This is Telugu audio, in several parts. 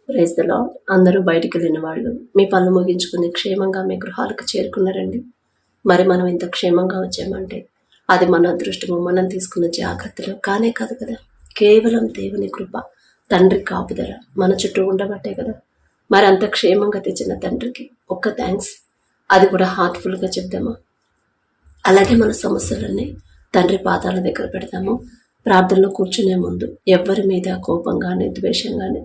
Praise the lord. అందరూ బయటికి వెళ్ళిన వాళ్ళు మీ పనులు ముగించుకుని క్షేమంగా మీ గృహాలకు చేరుకున్నారండి. మరి మనం ఇంత క్షేమంగా వచ్చామంటే అది మన అదృష్టము, మనం తీసుకున్న జాగ్రత్తలు కానే కాదు కదా. కేవలం దేవుని కృప, తండ్రి కాపుదల మన చుట్టూ ఉండబట్టే కదా. మరి అంత క్షేమంగా తెచ్చిన తండ్రికి ఒక్క థ్యాంక్స్, అది కూడా హార్ట్ఫుల్గా చెప్దామా? అలాగే మన సమస్యలన్నీ తండ్రి పాదాల దగ్గర పెడతాము. ప్రార్థనలో కూర్చునే ముందు ఎవరి మీద కోపం కానీ, ద్వేషం కానీ,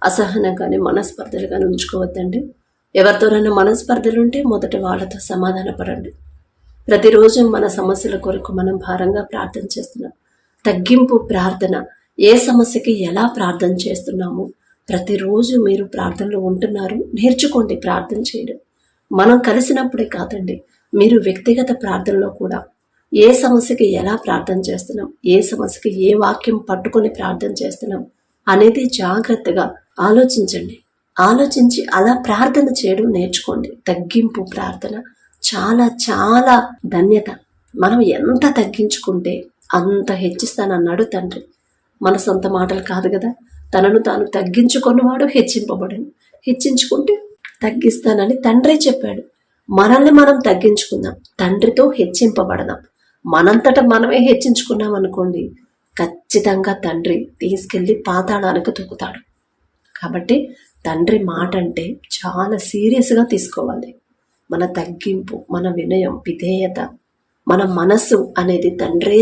అసహనం కానీ, మనస్పర్ధలు కానీ ఉంచుకోవద్దండి. ఎవరితోనైనా మనస్పర్ధలు ఉంటే మొదట వాళ్ళతో సమాధాన పడండి. ప్రతిరోజు మన సమస్యల కొరకు మనం భారంగా ప్రార్థన చేస్తున్నాం. తగ్గింపు ప్రార్థన, ఏ సమస్యకి ఎలా ప్రార్థన చేస్తున్నాము, ప్రతిరోజు మీరు ప్రార్థనలో ఉంటున్నారు, నేర్చుకోండి ప్రార్థన చేయడం. మనం కలిసినప్పుడే కాదండి, మీరు వ్యక్తిగత ప్రార్థనలో కూడా ఏ సమస్యకి ఎలా ప్రార్థన చేస్తున్నాం, ఏ సమస్యకి ఏ వాక్యం పట్టుకొని ప్రార్థన చేస్తున్నాం అనేది జాగ్రత్తగా ఆలోచించండి. ఆలోచించి అలా ప్రార్థన చేయడం నేర్చుకోండి. తగ్గింపు ప్రార్థన చాలా చాలా ధన్యత. మనం ఎంత తగ్గించుకుంటే అంత హెచ్చిస్తానన్నాడు తండ్రి. మన సొంత మాటలు కాదు కదా. తనను తాను తగ్గించుకున్నవాడు హెచ్చింపబడను, హెచ్చించుకుంటే తగ్గిస్తానని తండ్రే చెప్పాడు. మనల్ని మనం తగ్గించుకుందాం, తండ్రితో హెచ్చింపబడదాం. మనంతట మనమే హెచ్చించుకున్నాం అనుకోండి, ఖచ్చితంగా తండ్రి తీసుకెళ్లి పాతాళానికి తొక్కుతాడు. కాబట్టి తండ్రి మాట అంటే చాలా సీరియస్గా తీసుకోవాలి. మన తగ్గింపు, మన వినయం, విధేయత, మన మనస్సు అనేది తండ్రే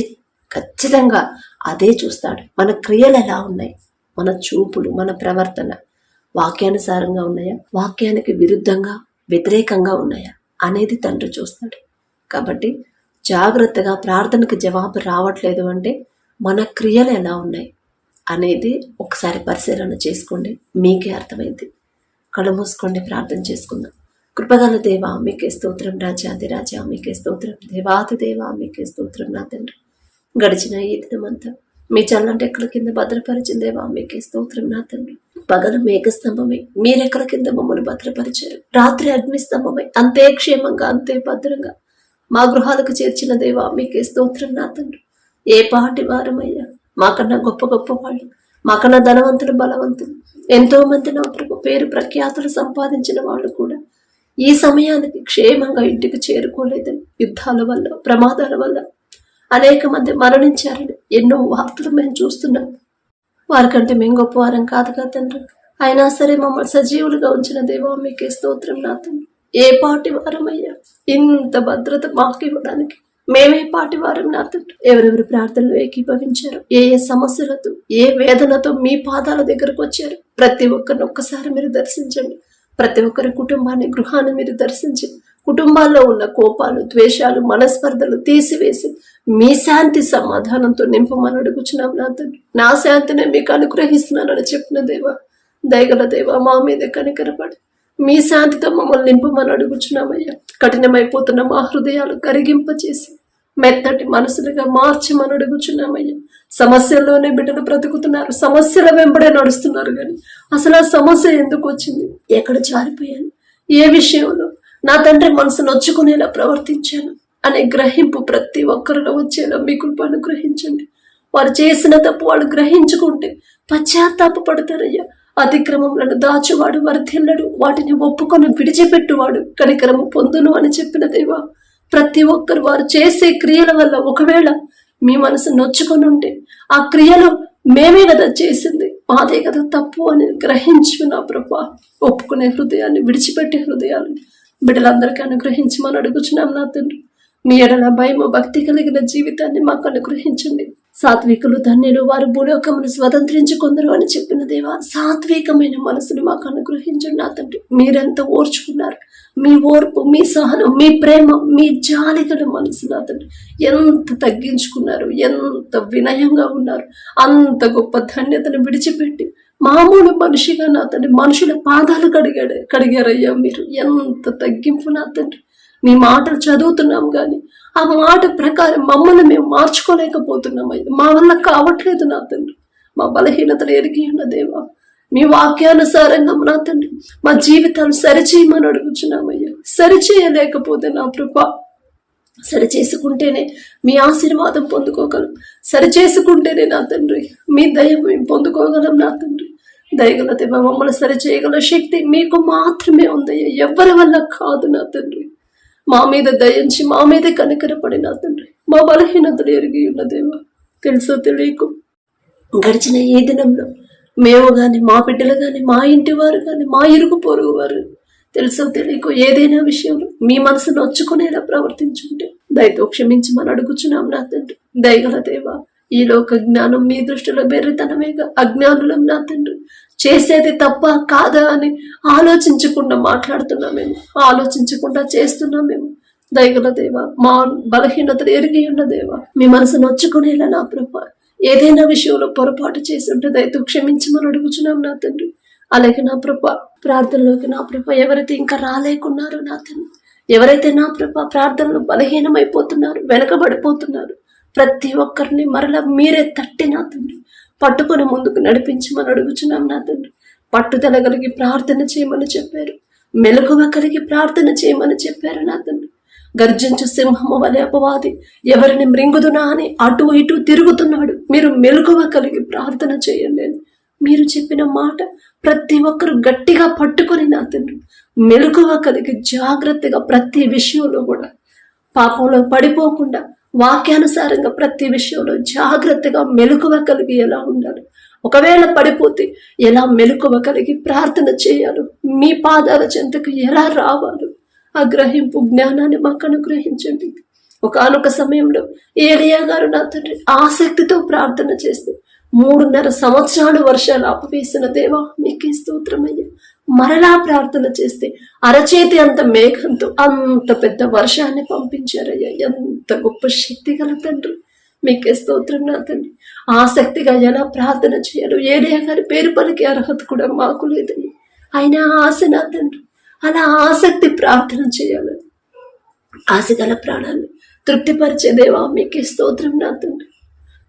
ఖచ్చితంగా అదే చూస్తాడు. మన క్రియలు ఎలా ఉన్నాయి, మన చూపులు, మన ప్రవర్తన వాక్యానుసారంగా ఉన్నాయా, వాక్యానికి విరుద్ధంగా వ్యతిరేకంగా ఉన్నాయా అనేది తండ్రి చూస్తాడు. కాబట్టి జాగ్రత్తగా ప్రార్థనకు జవాబు రావట్లేదు అంటే మన క్రియలు ఎలా ఉన్నాయి అనేది ఒకసారి పరిశీలన చేసుకోండి, మీకే అర్థమైంది. కళ్ళు మూసుకోండి, ప్రార్థన చేసుకుందాం. కృపగల దేవా మీకే స్తోత్రం, రాజాది రాజా మీకే స్తోత్రం, దేవాది దేవా మీకే స్తోత్రం. నా తండ్రి, గడిచిన ఈ దినమంతా మీ చల్లంటి ఎక్కల కింద భద్రపరిచిన దేవా మీకే స్తోత్రం. నా తండ్రి, పగలు మేఘస్తంభమై మీరెక్కల కింద మమ్మల్ని భద్రపరిచారు, రాత్రి అగ్నిస్తంభమై అంతే క్షేమంగా అంతే భద్రంగా మా గృహాలకు చేర్చిన దేవా మీకే స్తోత్రం. నా తండ్రి, ఏ పాటి వారమయ్యా, మాకన్నా గొప్ప గొప్ప వాళ్ళు, మాకన్నా ధనవంతులు, బలవంతులు, ఎంతో మంది నా ప్రభు పేరు ప్రఖ్యాతులు సంపాదించిన వాళ్ళు కూడా ఈ సమయానికి క్షేమంగా ఇంటికి చేరుకోలేదని, యుద్ధాల వల్ల, ప్రమాదాల వల్ల అనేక మంది మరణించారని ఎన్నో వార్తలు మేము చూస్తున్నాం. వారికంటే మేము గొప్పవారం కాదు కదా తండ్రి. అయినా సరే మమ్మల్ని సజీవులుగా ఉంచిన దేవా మీకే స్తోత్రం. నా తండ్రి, ఏ పాటి వారమయ్యా, ఇంత భద్రత మాకు ఇవ్వడానికి మేమే పాటి వారం. నా తండ్రి, ఎవరెవరు ప్రార్థనలు ఏకీభవించారు, ఏ ఏ సమస్యలతో, ఏ వేదనతో మీ పాదాల దగ్గరకు వచ్చారు, ప్రతి ఒక్కరిని ఒక్కసారి మీరు దర్శించండి. ప్రతి ఒక్కరి కుటుంబాన్ని, గృహాన్ని మీరు దర్శించి కుటుంబాల్లో ఉన్న కోపాలు, ద్వేషాలు, మనస్పర్ధలు తీసివేసి మీ శాంతి సమాధానంతో నింపమని అడుగుచున్నాం. నా తండ్రి, నా శాంతినే మీకు అనుగ్రహిస్తున్నానని చెప్పిన దేవా, దయగల దేవా, మా మీద కనికరపడి మీ శాంతితో మమ్మల్ని నింపమని అడుగుచున్నామయ్యా. కఠినమైపోతున్న మా హృదయాలు కరిగింపచేసి మెత్తటి మనసులుగా మార్చమని అడుగుచున్నామయ్యా. సమస్యల్లోనే బిడ్డలు బ్రతుకుతున్నారు, సమస్యల వెంబడే నడుస్తున్నారు. కానీ అసలు ఆ సమస్య ఎందుకు వచ్చింది, ఎక్కడ జారిపోయాను, ఏ విషయంలో నా తండ్రి మనసు నొచ్చుకునేలా ప్రవర్తించాను అనే గ్రహింపు ప్రతి ఒక్కరిలో వచ్చేలా మీ కృప అనుగ్రహించండి. వారు చేసిన తప్పు వాళ్ళు గ్రహించుకుంటే పశ్చాత్తాప పడతారయ్యా. అతిక్రమములను దాచువాడు వర్ధిల్లడు, వాటిని ఒప్పుకొని విడిచిపెట్టువాడు కనికరము పొందును అని చెప్పిన దేవా, ప్రతి ఒక్కరు వారు చేసే క్రియల వల్ల ఒకవేళ మీ మనసు నొచ్చుకొని ఉంటే ఆ క్రియలు మేమే కదా చేసింది, మాదే కదా తప్పు అని గ్రహించు నా ప్రభా. ఒప్పుకునే హృదయాన్ని, విడిచిపెట్టే హృదయాన్ని బిడ్డలందరికీ అనుగ్రహించమని అడుగుచున్నాం. నా తండ్రి, మీ ఎడల భయము, భక్తి కలిగిన జీవితాన్ని మాకు అనుగ్రహించండి. సాత్వికులు ధన్యులు, వారు భూలోకమును స్వతంత్రించుకుందరు అని చెప్పిన దేవా, సాత్వికమైన మనసును మాకు అనుగ్రహించండి. నా తండ్రి, మీరెంత ఓర్చుకున్నారు, మీ ఓర్పు, మీ సహనం, మీ ప్రేమ, మీ జాలిగల మనసు నా తండ్రి, ఎంత తగ్గించుకున్నారు, ఎంత వినయంగా ఉన్నారు. అంత గొప్ప ధన్యతను విడిచిపెట్టి మామూలు మనిషిగా నా తండ్రి మనుషుల పాదాలు కడిగారయ్యా. మీరు ఎంత తగ్గింపు నా తండ్రి. మీ మాటలు చదువుతున్నాం కానీ ఆ మాట ప్రకారం మమ్మల్ని మేము మార్చుకోలేకపోతున్నామయ్యా. మా వల్ల కావట్లేదు నా తండ్రి. మా బలహీనతలు ఎరిగి ఉన్న దేవా, మీ వాక్యానుసారంగా నా తండ్రి మా జీవితాలు సరిచేయమని అడుగుచున్నామయ్యా. సరిచేయలేకపోతే నా ప్రభా, సరిచేసుకుంటేనే మీ ఆశీర్వాదం పొందుకోగలం, సరిచేసుకుంటేనే నా తండ్రి మీ దయ మేము పొందుకోగలం. నా తండ్రి, దయగల దేవ, మమ్మల్ని సరి చేయగల శక్తి మీకు మాత్రమే ఉందయ్యా, ఎవరి వల్ల కాదు నా తండ్రి. మా మీద దయించి మా మీద కనికరపడి నా తండ్రి, మా బలహీనతలు ఎరిగి ఉన్న దేవ, తెలుసో తెలియకు గడిచిన ఈ దినంలో మేము గాని, మా బిడ్డలు గాని, మా ఇంటి వారు గాని, మా ఇరుగు పొరుగు వారు తెలుసో తెలియకు ఏదైనా విషయంలో మీ మనసు నొచ్చుకునేలా ప్రవర్తించుంటే దయతో క్షమించమని అడుగుచున్నాం నా తండ్రి. దయగల దేవ, ఈ లోక జ్ఞానం మీ దృష్టిలో బెర్రితనమేగా, అజ్ఞానులం నా తండ్రి. చేసేది తప్ప కాదా అని ఆలోచించకుండా మాట్లాడుతున్నామేమో, ఆలోచించకుండా చేస్తున్నామేమో. దయగల దేవ, మా బలహీనతలు ఎరిగి ఉన్న దేవ, మీ మనసు నొచ్చుకునేలా నా ప్రభా ఏదైనా విషయంలో పొరపాటు చేసి ఉంటే దయతో క్షమించమని అడుగుచున్నాం నా తండ్రి. అలాగే నా ప్రభా ప్రార్థనలోకి నా ప్రభా ఎవరైతే ఇంకా రాలేకున్నారో నా తండ్రి, ఎవరైతే నా ప్రభా ప్రార్థనలు బలహీనమైపోతున్నారు, వెనకబడిపోతున్నారు, ప్రతి ఒక్కరిని మరలా మీరే తట్టి నా తండ్రి పట్టుకొని ముందుకు నడిపించమని అడుగుచున్నాం నా తండ్రి. పట్టుదల కలిగి ప్రార్థన చేయమని చెప్పారు, మెలకువ కలిగి ప్రార్థన చేయమని చెప్పారు నా తండ్రి. గర్జించు సింహము వలె అపవాది ఎవరిని మృంగుదునా అని అటు ఇటు తిరుగుతున్నాడు, మీరు మెలకువ కలిగి ప్రార్థన చేయండి అని మీరు చెప్పిన మాట ప్రతి ఒక్కరు గట్టిగా పట్టుకొని నా తండ్రి మెలకువ కలిగి జాగ్రత్తగా ప్రతి విషయంలో కూడా పాపంలో పడిపోకుండా వాక్యానుసారంగా ప్రతి విషయంలో జాగ్రత్తగా మెలకువ కలిగి ఎలా ఉండాలి, ఒకవేళ పడిపోతే ఎలా మెలకువ కలిగి ప్రార్థన చేయాలో, మీ పాదాల చెంతకు ఎలా రావాలో ఆ గ్రహింపు జ్ఞానాన్ని మాకు అనుగ్రహించండి. ఒకానొక సమయంలో ఏలియా గారు నా తండ్రి ఆసక్తితో ప్రార్థన చేస్తే 3.5 సంవత్సరాలు వర్షాలు ఆపవేసిన దేవా మీకే స్తోత్రమయ్యా. మరలా ప్రార్థన చేస్తే అరచేతి అంత మేఘంతో అంత పెద్ద వర్షాన్ని పంపించారయ్యా. ఎంత గొప్ప శక్తి గల తండ్రి, మీకే స్తోత్రం నా తండ్రి. ఆసక్తిగా ఎలా ప్రార్థన చేయాలో ఏలియా గారి పేరు పలికే అర్హత కూడా మాకు లేదని ఆయన ఆశ నా తండ్రి. అలా ఆసక్తి ప్రార్థన చేయాలని ఆశగల ప్రాణాన్ని తృప్తిపరిచే దేవా మీకే స్తోత్రం నా తండ్రి.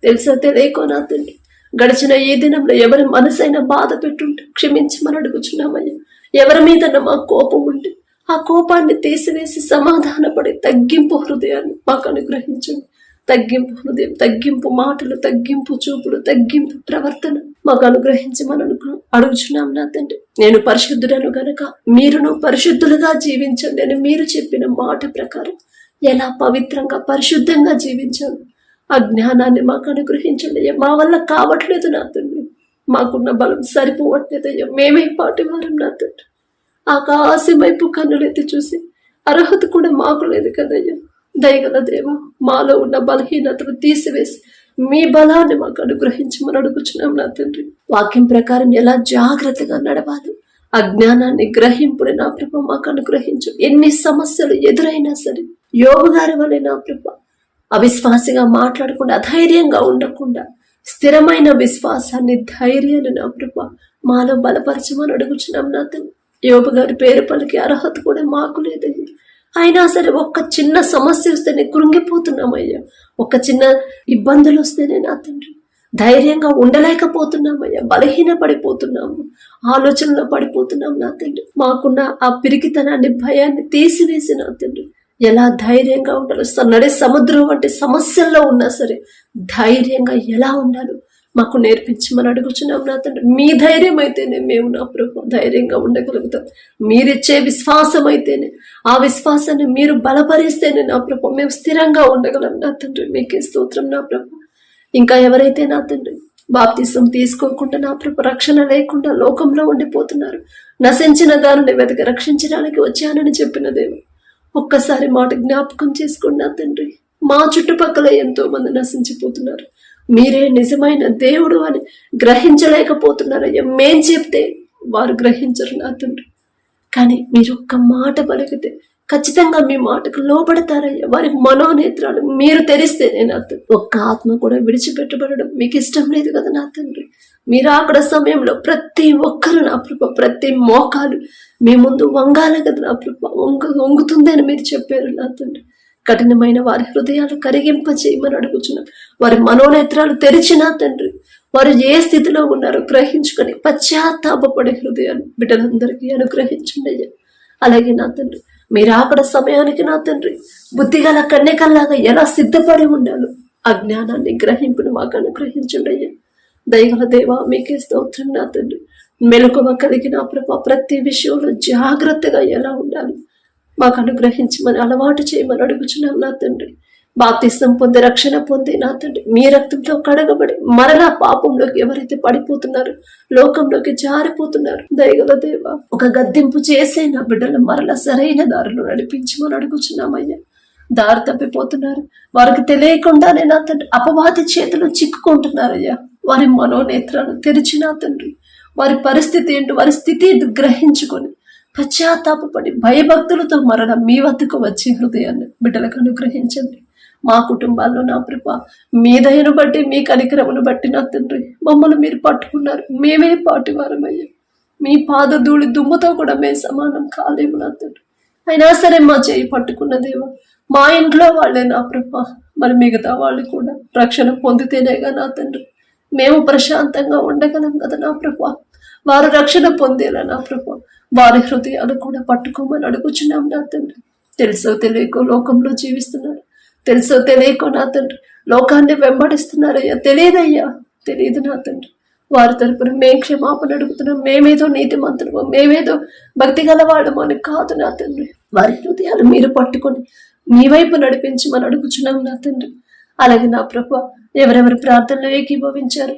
తెలుసో తెలియకో నా తండ్రి గడిచిన ఈ దినంలో ఎవరి మనసైనా బాధ పెట్టుంటే క్షమించమని అడుగుచున్నామయ్యా. ఎవరి మీద మా కోపం ఉంటే ఆ కోపాన్ని తీసివేసి సమాధానపడి తగ్గింపు హృదయాన్ని మాకు అనుగ్రహించండి. తగ్గింపు హృదయం, తగ్గింపు మాటలు, తగ్గింపు చూపులు, తగ్గింపు ప్రవర్తన మాకు అనుగ్రహించమని అడుగుచున్నాం నా తండ్రి. నేను పరిశుద్ధుడను గనక మీరును పరిశుద్ధులుగా జీవించండి అని మీరు చెప్పిన మాట ప్రకారం ఎలా పవిత్రంగా పరిశుద్ధంగా జీవించాలి ఆ జ్ఞానాన్ని మాకు అనుగ్రహించండి అయ్యా. మా వల్ల కావట్లేదు నా తండ్రి, మాకున్న బలం సరిపోవట్లేదు అయ్యా. మేమే పాటి వారం నా తండ్రి. ఆకాశం వైపు కన్నులెత్తి చూసి అర్హత కూడా మాకు లేదు కదయ్యా. దయగల దేవ, మాలో ఉన్న బలహీనతలు తీసివేసి మీ బలాన్ని మాకు అనుగ్రహించమని అడుగుచున్నాం నా తండ్రి. వాక్యం ప్రకారం ఎలా జాగ్రత్తగా నడవాలి ఆ జ్ఞానాన్ని గ్రహింపుని నా ప్రభ మాకు అనుగ్రహించు. ఎన్ని సమస్యలు ఎదురైనా సరే యోబు గారి వలె నా ప్రభ అవిశ్వాసిగా మాట్లాడకుండా, అధైర్యంగా ఉండకుండా స్థిరమైన విశ్వాసాన్ని, ధైర్యాన్ని నా ప్రభ మాలో బలపరచమని అడుగుచున్నాం నా తండ్రి. యోబు గారి పేరు పలికి అర్హత కూడా మాకు లేదయ్యా. అయినా సరే ఒక్క చిన్న సమస్య వస్తేనే కృంగిపోతున్నామయ్యా. ఒక చిన్న ఇబ్బందులు వస్తేనే నా తండ్రి ధైర్యంగా ఉండలేకపోతున్నామయ్యా. బలహీన పడిపోతున్నాము, ఆలోచనలో పడిపోతున్నాం నా తండ్రి. మాకున్న ఆ పిరికితనాన్ని, భయాన్ని తీసివేసి నా తండ్రి ఎలా ధైర్యంగా ఉండాలో, నడి సముద్రం వంటి సమస్యల్లో ఉన్నా సరే ధైర్యంగా ఎలా ఉండాలో మాకు నేర్పించమని అడుగుచున్నాం నా తండ్రి. మీ ధైర్యం అయితేనే మేము నా ప్రభు ధైర్యంగా ఉండగలుగుతాం. మీరిచ్చే విశ్వాసం అయితేనే, ఆ విశ్వాసాన్ని మీరు బలపరిస్తేనే నా ప్రభు మేము స్థిరంగా ఉండగలం నా తండ్రి. మీకే స్తోత్రం నా ప్రభు. ఇంకా ఎవరైతే నా తండ్రి బాప్తిసం తీసుకోకుండా నా ప్రభు రక్షణ లేకుండా లోకంలో ఉండిపోతున్నారు, నశించిన దానిని వెతక రక్షించడానికి వచ్చానని చెప్పిన దేవు ఒక్కసారి మాట జ్ఞాపకం చేసుకోండి నా తండ్రి. మా చుట్టుపక్కల ఎంతో మంది నశించిపోతున్నారు, మీరే నిజమైన దేవుడు అని గ్రహించలేకపోతున్నారయ్యా. మేం చెప్తే వారు గ్రహించరు నా తండ్రి, కానీ మీరు ఒక్క మాట పలికితే ఖచ్చితంగా మీ మాటకు లోపడతారయ్యా. వారి మనోనేత్రాలు మీరు తెరిస్తేనే నా తండ్రి ఒక్క ఆత్మ కూడా విడిచిపెట్టబడడం మీకు ఇష్టం లేదు కదా నా తండ్రి. మీరు అక్కడ సమయంలో ప్రతి ఒక్కరు నా ప్రభ, ప్రతి మోకాలు మీ ముందు వంగాల కదా నా ప్రభ, వంగుతుందని మీరు చెప్పారు నా తండ్రి. కఠినమైన వారి హృదయాలు కరిగింప చేయమని అడుగుచున్నాం. వారి మనోనేత్రాలు తెరిచినా తండ్రి వారు ఏ స్థితిలో ఉన్నారో గ్రహించుకొని పశ్చాత్తాపపడే హృదయాలు బిడ్డలందరికీ అనుగ్రహించండి అయ్యా. అలాగే నా తండ్రి మీరు అక్కడ సమయానికి నా తండ్రి బుద్ధిగల కన్యకల్లాగా ఎలా సిద్ధపడి ఉండాలో ఆ జ్ఞానాన్ని గ్రహింపుని మాకు అనుగ్రహించండి అయ్యా. దయగల దేవా మీకే స్తోత్రం నా తండ్రి. మెలకువ కలిగిన ప్రభా ప్రతి విషయంలో జాగ్రత్తగా ఎలా ఉండాలి మాకు అనుగ్రహించమని అలవాటు చేయమని అడుగుచున్నాం నా తండ్రి. బాప్తిసం పొంది రక్షణ పొంది నా తండ్రి మీ రక్తంతో కడగబడి మరలా పాపంలోకి ఎవరైతే పడిపోతున్నారు, లోకంలోకి జారిపోతున్నారు, దయగల దేవ ఒక గద్దింపు చేసే నా బిడ్డలు మరలా సరైన దారిలో నడిపించమని అడుగుచున్నామయ్యా. దారి తప్పిపోతున్నారు, వారికి తెలియకుండానే నా తండ్రి అపవాది చేతులు చిక్కుకుంటున్నారయ్యా. వారి మనోనేత్రాలు తెరిచిన తండ్రి వారి పరిస్థితి ఏంటో, వారి స్థితి గ్రహించుకొని పశ్చాత్తాపడి భయభక్తులతో మరణ మీ వద్దకు వచ్చే హృదయాన్ని బిడ్డలకు అనుగ్రహించండి. మా కుటుంబాల్లో నా ప్రభా మీ దయను బట్టి మీ కనికరమును బట్టి నా తండ్రి మమ్మల్ని మీరు పట్టుకున్నారు. మేమే పాటివారమయ్యా. మీ పాద ధూళి దుమ్ముతో కూడా మేము సమానం కాలేము నా తండ్రి. అయినా సరే మా చేయి పట్టుకున్న దేవా మా ఇంట్లో వాళ్ళే నా ప్రభా, మరి మిగతా వాళ్ళు కూడా రక్షణ పొందితేనేగా నా తండ్రి మేము ప్రశాంతంగా ఉండగలం కదా నా ప్రభా. వారు రక్షణ పొందేలా నా ప్రభా వారి హృదయాలు కూడా పట్టుకోమని అడుగుచున్నాం నా తండ్రి. తెలుసో తెలియకో లోకంలో జీవిస్తున్నారు, తెలుసో తెలియకో నా తండ్రి లోకాన్ని వెంబడిస్తున్నారయ్యా. తెలియదయ్యా, తెలియదు నా తండ్రి. వారి తరపున మేము క్షమాపణ అడుగుతున్నాం. మేమేదో నీతిమంతులమో, మేమేదో భక్తి గలవాడమో అని కాదు నా తండ్రి. వారి హృదయాలు మీరు పట్టుకొని మీ వైపు నడిపించమని అడుగుచున్నాం నా తండ్రి. అలాగే నా ప్రభా ఎవరెవరి ప్రార్థనలో ఏకీభవించారు,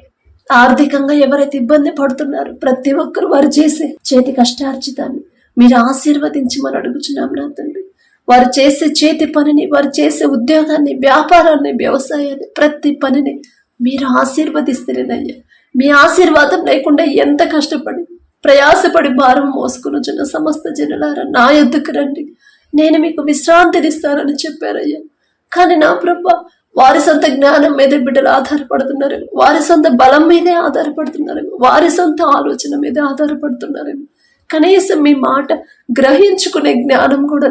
ఆర్థికంగా ఎవరైతే ఇబ్బంది పడుతున్నారు, ప్రతి ఒక్కరు వారు చేసే చేతి కష్టార్జితాన్ని మీరు ఆశీర్వదించమని అడుగుచున్నాం నా తండ్రి. వారు చేసే చేతి పనిని, వారు చేసే ఉద్యోగాన్ని, వ్యాపారాన్ని, వ్యవసాయాన్ని, ప్రతి పనిని మీరు ఆశీర్వదిస్తేనయ్యా. మీ ఆశీర్వాదం లేకుండా ఎంత కష్టపడి ప్రయాసపడి భారం మోసుకుని సమస్త జనులారా నా యొద్దకు రండి, నేను మీకు విశ్రాంతినిస్తానని చెప్పారయ్యా. కానీ నా ప్రభా వారి సొంత జ్ఞానం మీద బిడ్డలు ఆధారపడుతున్నారేమో, వారి సొంత బలం మీదే ఆధారపడుతున్నారేమో, వారి సొంత ఆలోచన మీదే ఆధారపడుతున్నారేమో. కనీసం మీ మాట గ్రహించుకునే జ్ఞానం కూడా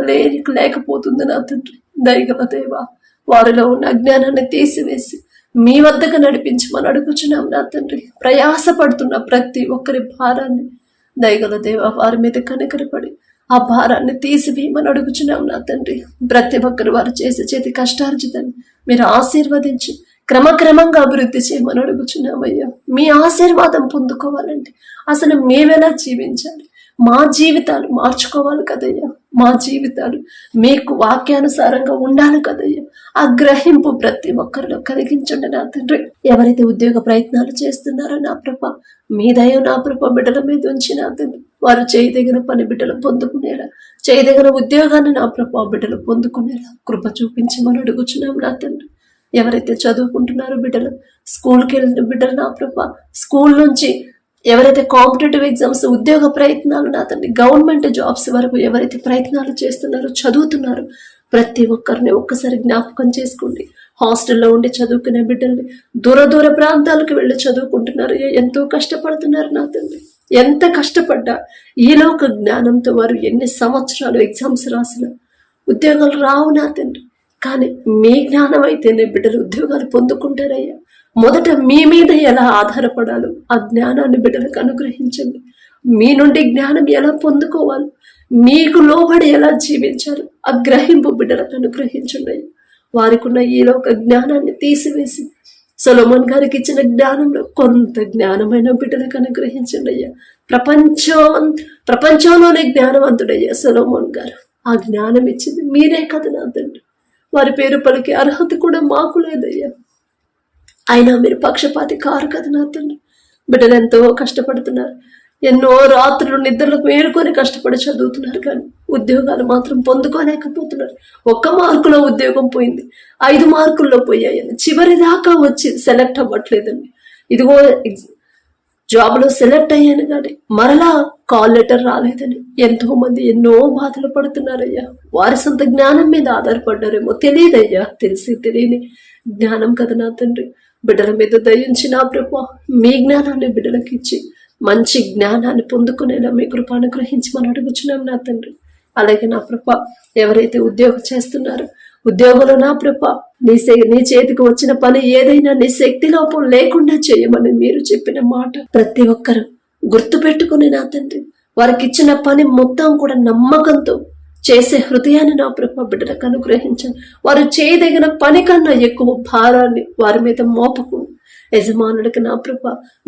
లేకపోతుంది నా తండ్రి. దయగల దేవా వారిలో ఉన్న అజ్ఞానాన్ని తీసివేసి మీ వద్దకు నడిపించమని అడుగుచున్నాం నా తండ్రి. ప్రయాసపడుతున్న ప్రతి ఒక్కరి భారాన్ని దయగల దేవా వారి మీద కనికరపడి ఆ భారాన్ని తీసివేయమని అడుగుచున్నాం నా తండ్రి. ప్రతి ఒక్కరు వారు చేసే చేతి కష్టార్జితాన్ని మీరు ఆశీర్వదించి క్రమక్రమంగా అభివృద్ధి చేయమని అడుగుచున్నామయ్యా. మీ ఆశీర్వాదం పొందుకోవాలంటే అసలు మేమెలా జీవించాలి, మా జీవితాలు మార్చుకోవాలి కదయ్యా. మా జీవితాలు మీకు వాక్యానుసారంగా ఉండాలి కదయ్యా. ఆ గ్రహింపు ప్రతి ఒక్కరిలో కలిగించండి నా తండ్రి. ఎవరైతే ఉద్యోగ ప్రయత్నాలు చేస్తున్నారో నా ప్రభ మీ దయ నా ప్రభ బిడ్డల మీద ఉంచి నా తండ్రి వారు చేయదగిన పని బిడ్డలు పొందుకునేలా, చేయదగిన ఉద్యోగాన్ని నా ప్రభ బిడ్డలు పొందుకునేలా కృప చూపించమని అడుగుచున్నాం నా తండ్రి. ఎవరైతే చదువుకుంటున్నారో బిడ్డలు, స్కూల్కి వెళ్ళిన బిడ్డలు నా ప్రభ స్కూల్ నుంచి ఎవరైతే కాంపిటేటివ్ ఎగ్జామ్స్, ఉద్యోగ ప్రయత్నాలు నా తండ్రి గవర్నమెంట్ జాబ్స్ వరకు ఎవరైతే ప్రయత్నాలు చేస్తున్నారో, చదువుతున్నారో ప్రతి ఒక్కరిని ఒక్కసారి జ్ఞాపకం చేసుకోండి. హాస్టల్లో ఉండి చదువుకునే బిడ్డల్ని, దూర ప్రాంతాలకు వెళ్ళి చదువుకుంటున్నారు, ఎంతో కష్టపడుతున్నారు నా తండ్రి. ఎంత కష్టపడ్డా ఈలోక జ్ఞానంతో వారు ఎన్ని సంవత్సరాలు ఎగ్జామ్స్ రాసిన ఉద్యోగాలు రావు నా తండ్రి. కానీ మీ జ్ఞానం అయితేనే బిడ్డలు ఉద్యోగాలు పొందుకుంటారయ్యా. మొదట మీ మీద ఎలా ఆధారపడాలో ఆ జ్ఞానాన్ని బిడ్డలకు అనుగ్రహించండి. మీ నుండి జ్ఞానం ఎలా పొందుకోవాలి, మీకు లోబడి ఎలా జీవించాలి ఆ గ్రహింపు బిడ్డలకు అనుగ్రహించండి. వారికి ఉన్న ఈలోక జ్ఞానాన్ని తీసివేసి సొలొమోన్ గారికి ఇచ్చిన జ్ఞానంలో కొంత జ్ఞానమైన బిడ్డలకు అనుగ్రహించండి అయ్యా. ప్రపంచంలోనే జ్ఞానవంతుడయ్యా సొలొమోన్ గారు. ఆ జ్ఞానం ఇచ్చింది మీరే కదా నా తండ్రి. వారి పేరు పలికే అర్హత కూడా మాకు లేదయ్యా. అయినా మీరు పక్షపాతి కారు కదా నా తండ్రి. బిడ్డలు ఎంతో కష్టపడుతున్నారు, ఎన్నో రాత్రులు నిద్రలకు మేలుకొని కష్టపడి చదువుతున్నారు, కానీ ఉద్యోగాలు మాత్రం పొందుకోలేకపోతున్నారు. 1 మార్కులో ఉద్యోగం పోయింది, 5 మార్కుల్లో పోయాయని చివరి దాకా వచ్చి సెలెక్ట్ అవ్వట్లేదండి. ఇదిగో జాబ్లో సెలెక్ట్ అయ్యాను కానీ మరలా కాల్ లెటర్ రాలేదని ఎంతో మంది ఎన్నో బాధలు పడుతున్నారయ్యా. వారి సొంత జ్ఞానం మీద ఆధారపడ్డారేమో, తెలియదయ్యా. తెలిసి తెలియని జ్ఞానం కదా నా తండ్రి. బిడ్డల మీద దయించి నా ప్రభు మీ జ్ఞానాన్ని బిడ్డలకు ఇచ్చి మంచి జ్ఞానాన్ని పొందుకునేలా మీ కృప అనుగ్రహించమని అడుగుచున్నాం నా తండ్రి. అలాగే నా ప్రభ ఎవరైతే ఉద్యోగం చేస్తున్నారో, ఉద్యోగంలో నా ప్రభ నీ చేతికి వచ్చిన పని ఏదైనా నీ శక్తి లోపం లేకుండా చేయమని మీరు చెప్పిన మాట ప్రతి ఒక్కరు గుర్తు పెట్టుకుని నా తండ్రి వారికి ఇచ్చిన పని మొత్తం కూడా నమ్మకంతో చేసే హృదయాన్ని నా ప్రభ బిడ్డలకు అనుగ్రహించండి. వారు చేయదగిన పని కన్నా ఎక్కువ భారాన్ని వారి మీద మోపకుండా యజమానుడికి నా ప్రభ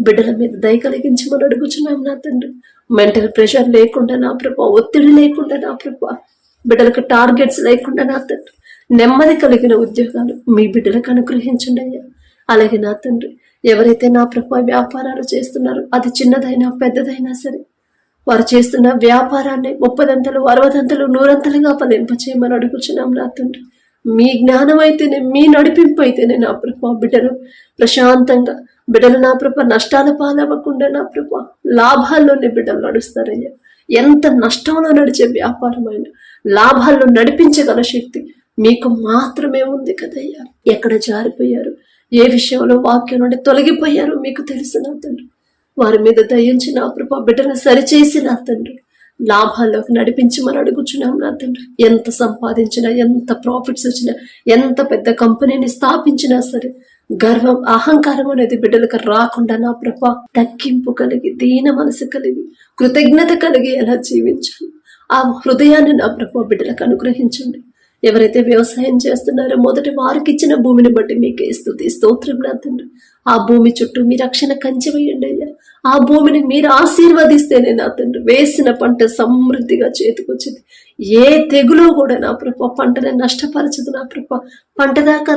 బిడ్డల మీద దయ కలిగించమని అడుగుచున్నాం నా తండ్రి. మెంటల్ ప్రెషర్ లేకుండా నా ప్రభ, ఒత్తిడి లేకుండా నా ప్రభ, బిడ్డలకు టార్గెట్స్ లేకుండా నా తండ్రి నెమ్మది కలిగిన ఉద్యోగాలు మీ బిడ్డలకు అనుగ్రహించండి అయ్యా. అలాగే నా తండ్రి ఎవరైతే నా ప్రభ వ్యాపారాలు చేస్తున్నారో, అది చిన్నదైనా పెద్దదైనా సరే, వారు చేస్తున్న వ్యాపారాన్ని 30 60 100 ఫలింపచేయమని అడుగుచున్నాం నా తండ్రి. మీ జ్ఞానం అయితేనే, మీ నడిపింపు అయితేనే నా ప్రభ బిడ్డలు ప్రశాంతంగా, బిడ్డలు నా ప్రభ నష్టాల పాలవ్వకుండా నా ప్రభ లాభాల్లోనే బిడ్డలు నడుస్తారయ్యా. ఎంత నష్టంలో నడిచే వ్యాపారమైన లాభాల్లో నడిపించగల శక్తి మీకు మాత్రమే ఉంది కదయ్యా. ఎక్కడ జారిపోయారు, ఏ విషయంలో వాక్యం నుండి తొలగిపోయారో మీకు తెలుసు నా తండ్రి. వారి మీద దయించి నా ప్రభ బిడ్డను సరిచేసి నా తండ్రి లాభాల్లోకి నడిపించమని అడుగుచున్నాం నా తండ్రి. ఎంత సంపాదించినా, ఎంత ప్రాఫిట్స్ వచ్చినా, ఎంత పెద్ద కంపెనీని స్థాపించినా సరే గర్వం, అహంకారం అనేది బిడ్డలకు రాకుండా నా ప్రభ తగ్గింపు కలిగి, దీన మనసు కలిగి, కృతజ్ఞత కలిగి ఎలా జీవించాలి ఆ హృదయాన్ని నా ప్రభ బిడ్డలకు అనుగ్రహించండి. ఎవరైతే వ్యవసాయం చేస్తున్నారో మొదటి వారికి ఇచ్చిన భూమిని బట్టి మీకే స్తుతి స్తోత్రం నా తండ్రి. ఆ భూమి చుట్టూ మీ రక్షణ కంచె వేయండి అయ్యా. ఆ భూమిని మీరు ఆశీర్వదిస్తేనే నా తండ్రి వేసిన పంట సమృద్ధిగా చేతికొచ్చింది. ఏ తెగులు కూడా నా ప్రభ పంటని నష్టపరచదు నా ప్రభ. పంట దాకా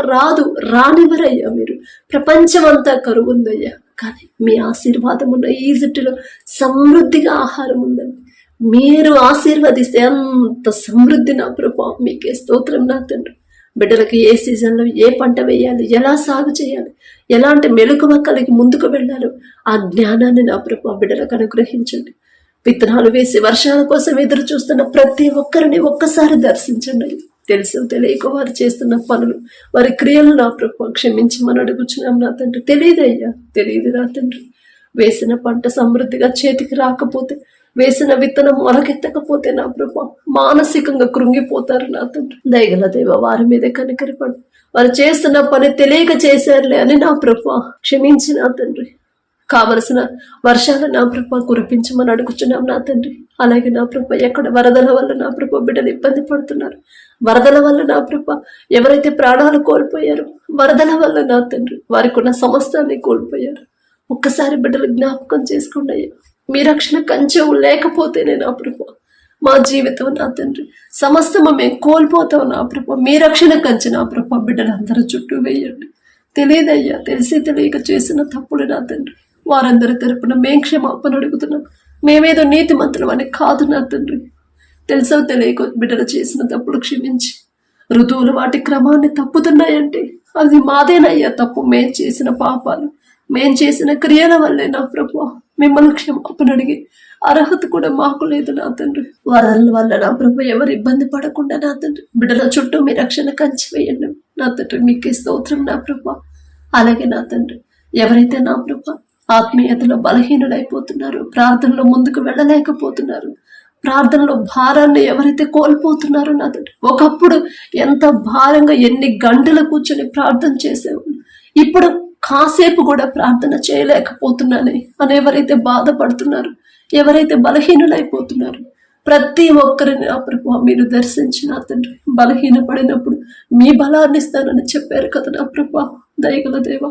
రానివ్వరయ్యా మీరు. ప్రపంచం అంతా కరువు ఉందయ్యా, కానీ మీ ఆశీర్వాదం ఉన్న ఈజిప్టులో సమృద్ధిగా ఆహారం ఉందండి. మీరు ఆశీర్వదిస్తే అంత సమృద్ధి నా ప్రభ మీకే స్తోత్రం నా తండ్రి. బిడ్డలకు ఏ సీజన్లో ఏ పంట వేయాలి, ఎలా సాగు చేయాలి, ఎలాంటి మెలకువ కలిగి ముందుకు వెళ్ళాలో ఆ జ్ఞానాన్ని నా ప్రభ బిడ్డలకు అనుగ్రహించండి. విత్తనాలు వేసి వర్షాల కోసం ఎదురు చూస్తున్న ప్రతి ఒక్కరిని ఒక్కసారి దర్శించండి. తెలుసు తెలియక వారు చేస్తున్న పనులు, వారి క్రియలు నా ప్రభ క్షమించమని అడుగుచున్నాం నా తండ్రి. తెలియదయ్యా, తెలియదు నా తండ్రి. వేసిన పంట సమృద్ధిగా చేతికి రాకపోతే, వేసిన విత్తనం మొలకెత్తకపోతే నా ప్రభ మానసికంగా కృంగిపోతారు నా తండ్రి. దయగల దేవ వారి మీద కనికరపడు. వారు చేస్తున్న పని తెలియక చేశారులే అని నా ప్రభ క్షమించి నా తండ్రి కావలసిన వర్షాలు నా ప్రభ కురిపించమని అడుగుచున్నాం నా తండ్రి. అలాగే నా ప్రభ ఎక్కడ వరదల వల్ల నా ప్రభ బిడ్డలు ఇబ్బంది పడుతున్నారు, వరదల వల్ల నా ప్రభ ఎవరైతే ప్రాణాలు కోల్పోయారో, వరదల వల్ల నా తండ్రి వారికి ఉన్న సమస్తాన్ని కోల్పోయారు, ఒక్కసారి బిడ్డలు జ్ఞాపకం చేసుకోండి అయ్యా. మీ రక్షణ కంచెం లేకపోతేనే నా ప్రభ మా జీవితం నా తండ్రి సమస్తము మేము కోల్పోతాం నా ప్రభ. మీ రక్షణ కంచె నా ప్రభ బిడ్డలందరూ చుట్టూ వేయండి. తెలియదయ్యా, తెలిసి తెలియక చేసిన తప్పులు నా తండ్రి వారందరి తరపున మేం క్షమాపణ అడుగుతున్నాం. మేమేదో నీతిమంతులం అని కాదు నా తండ్రి. తెలుసో తెలియక బిడ్డలు చేసిన తప్పులు క్షమించి, ఋతువులు వాటి క్రమాన్ని తప్పుతున్నాయంటే అది మాదేనయ్యా తప్పు. మేం చేసిన పాపాలు, మేం చేసిన క్రియల వల్లే నా ప్రభు మిమ్మల్ని క్షమాపణ అడిగి అర్హత కూడా మాకు లేదు నా తండ్రి. వరదల వల్ల నా ప్రభు ఎవరు ఇబ్బంది పడకుండా నా తండ్రి బిడ్డల చుట్టూ మీ రక్షణ కంచి వేయండి నా తండ్రి. మీకే స్తోత్రం నా ప్రభు. అలాగే నా తండ్రి ఎవరైతే నా ప్రభు ఆత్మీయతలో బలహీనులైపోతున్నారు, ప్రార్థనలో ముందుకు వెళ్ళలేకపోతున్నారు, ప్రార్థనలో భారాన్ని ఎవరైతే కోల్పోతున్నారో నా తండ్రి, ఒకప్పుడు ఎంత భారంగా ఎన్ని గంటలు కూర్చొని ప్రార్థన చేసేవాళ్ళు, ఇప్పుడు కాసేపు కూడా ప్రార్థన చేయలేకపోతున్నానే అని ఎవరైతే బాధపడుతున్నారు, ఎవరైతే బలహీనులైపోతున్నారు, ప్రతి ఒక్కరిని నా ప్రభు మీరు దర్శించిన తండ్రి. బలహీనపడినప్పుడు మీ బలాన్ని ఇస్తానని చెప్పారు కదా నా ప్రభు. దయగల దేవ,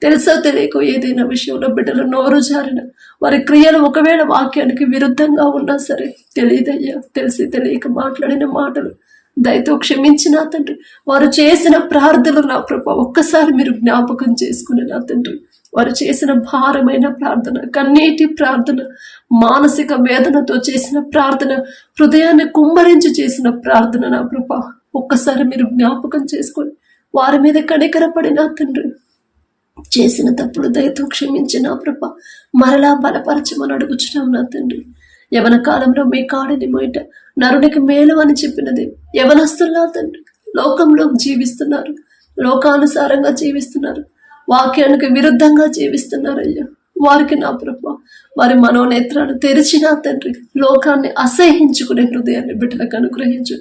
తెలుసో తెలియక ఏదైనా విషయంలో బిడ్డలు నోరు జారిన, వారి క్రియలు ఒకవేళ వాక్యానికి విరుద్ధంగా ఉన్నా సరే, తెలియదయ్యా, తెలిసి తెలియక మాట్లాడిన మాటలు దయతో క్షమించిన తండ్రి. వారు చేసిన ప్రార్థనలు నా ప్రభు ఒక్కసారి మీరు జ్ఞాపకం చేసుకుని నా తండ్రి, వారు చేసిన భారమైన ప్రార్థన, కన్నీటి ప్రార్థన, మానసిక వేదనతో చేసిన ప్రార్థన, హృదయాన్ని కుమ్మరించి చేసిన ప్రార్థన నా ప్రభు ఒక్కసారి మీరు జ్ఞాపకం చేసుకొని వారి మీద కనికరపడిన తండ్రి. చేసిన తప్పుడు దయతో క్షమించిన ప్రభ మరలా బలపరచమని అడుగుచున్నాం నా తండ్రి. యవన కాలంలో మీ కాడిని మొయట నరునికి మేలు అని చెప్పినది యవనస్తున్నా తండ్రి లోకంలో జీవిస్తున్నారు, లోకానుసారంగా జీవిస్తున్నారు, వాక్యానికి విరుద్ధంగా జీవిస్తున్నారు అయ్యా. వారికి నా ప్రభ వారి మనోనేత్రాలు తెరిచిన తండ్రి లోకాన్ని అసహించుకునే హృదయాన్ని బిడ్డలకు అనుగ్రహించు.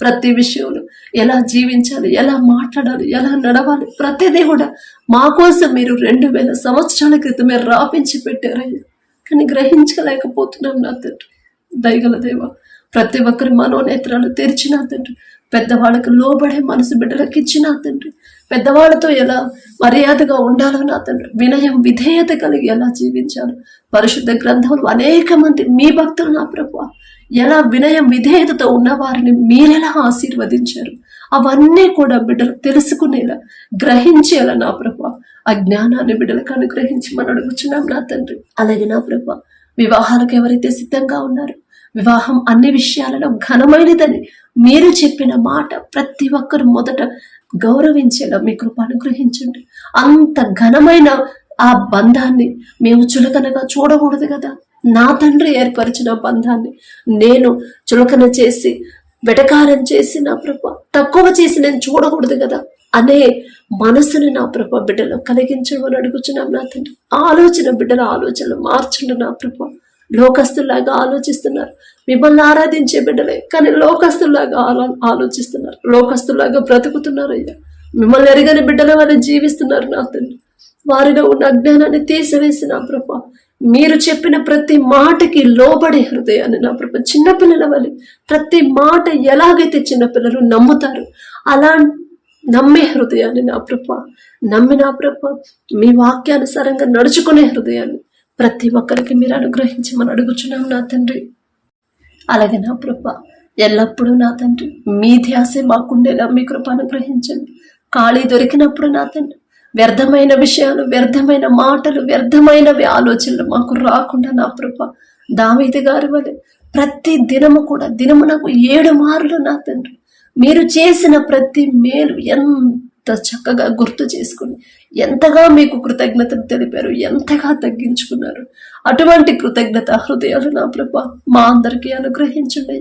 ప్రతి విషయంలో ఎలా జీవించాలి, ఎలా మాట్లాడాలి, ఎలా నడవాలి, ప్రతిదీ కూడా మా కోసం మీరు 2000 సంవత్సరాల క్రితమే రాపించి పెట్టారయ్యా. కానీ గ్రహించలేకపోతున్నాం నా తండ్రి. దయగల దేవ, ప్రతి ఒక్కరి మనోనేత్రాలు తెరిచిన తండ్రి పెద్దవాళ్ళకు లోబడే మనసు బిడ్డలకు ఇచ్చి నా తండ్రి, పెద్దవాళ్ళతో ఎలా మర్యాదగా ఉండాలో నా తండ్రి, వినయం విధేయత కలిగి ఎలా జీవించాలో పరిశుద్ధ గ్రంథంలో అనేక మంది మీ భక్తులు నా ప్రభువా ఎలా వినయం విధేయతతో ఉన్న వారిని మీరెలా ఆశీర్వదించారు అవన్నీ కూడా బిడ్డలు తెలుసుకునేలా గ్రహించేలా నా ప్రభువా ఆ జ్ఞానాన్ని బిడ్డలకు అనుగ్రహించి మనం అడుగుచున్నాం నా తండ్రి. అలాగే నా ప్రభువా వివాహాలకు ఎవరైతే సిద్ధంగా ఉన్నారో వివాహం అన్ని విషయాలలో ఘనమైనదని మీరు చెప్పిన మాట ప్రతి ఒక్కరు మొదట గౌరవించేలా మీ కృప అనుగ్రహించండి. అంత ఘనమైన ఆ బంధాన్ని మేము చులకనగా చూడకూడదు కదా. నా తండ్రి ఏర్పరిచిన బంధాన్ని నేను చులకన చేసి వెటకారం చేసి నా ప్రభ తక్కువ చేసి నేను చూడకూడదు కదా అనే మనసుని నా ప్రభ బిడ్డలో కలిగించమని అడుగుచున్నాం నా తండ్రి. ఆలోచన బిడ్డల ఆలోచనలు మార్చండి నా ప్రభ. లోకస్తుల్లాగా ఆలోచిస్తున్నారు, మిమ్మల్ని ఆరాధించే బిడ్డలే కానీ లోకస్తుల్లాగా ఆలోచిస్తున్నారు, లోకస్తుల్లాగా బ్రతుకుతున్నారు అయ్యా. మిమ్మల్ని ఎరగని బిడ్డల వల్ల జీవిస్తున్నారు నా తండ్రి. వారిలో ఉన్న అజ్ఞానాన్ని తీసివేసి నా ప్రభ మీరు చెప్పిన ప్రతి మాటకి లోబడే హృదయాన్ని నా ప్రభ చిన్నపిల్లల వల్ల ప్రతి మాట ఎలాగైతే చిన్నపిల్లలు నమ్ముతారు అలా నమ్మే హృదయాన్ని నా ప్రభ నమ్మి నా ప్రభ మీ వాక్యానుసారంగా నడుచుకునే హృదయాన్ని ప్రతి ఒక్కరికి మీరు అనుగ్రహించమని అడుగుచున్నాం నా తండ్రి. అలాగే నా కృప ఎల్లప్పుడూ నా తండ్రి మీ ధ్యాసే మాకుండేలా మీ కృప అనుగ్రహించండి. ఖాళీ దొరికినప్పుడు నా తండ్రి వ్యర్థమైన విషయాలు, వ్యర్థమైన మాటలు, వ్యర్థమైనవి ఆలోచనలు మాకు రాకుండా నా కృప దావీదు గారి వలె ప్రతి దినము కూడా దినమునకు 7 మార్లు నా తండ్రి మీరు చేసిన ప్రతి మేలు ఎంత చక్కగా గుర్తు చేసుకుని ఎంతగా మీకు కృతజ్ఞతలు తెలిపారు, ఎంతగా తగ్గించుకున్నారు. అటువంటి కృతజ్ఞత హృదయాలు నా ప్రభా మా అందరికీ అనుగ్రహించండి.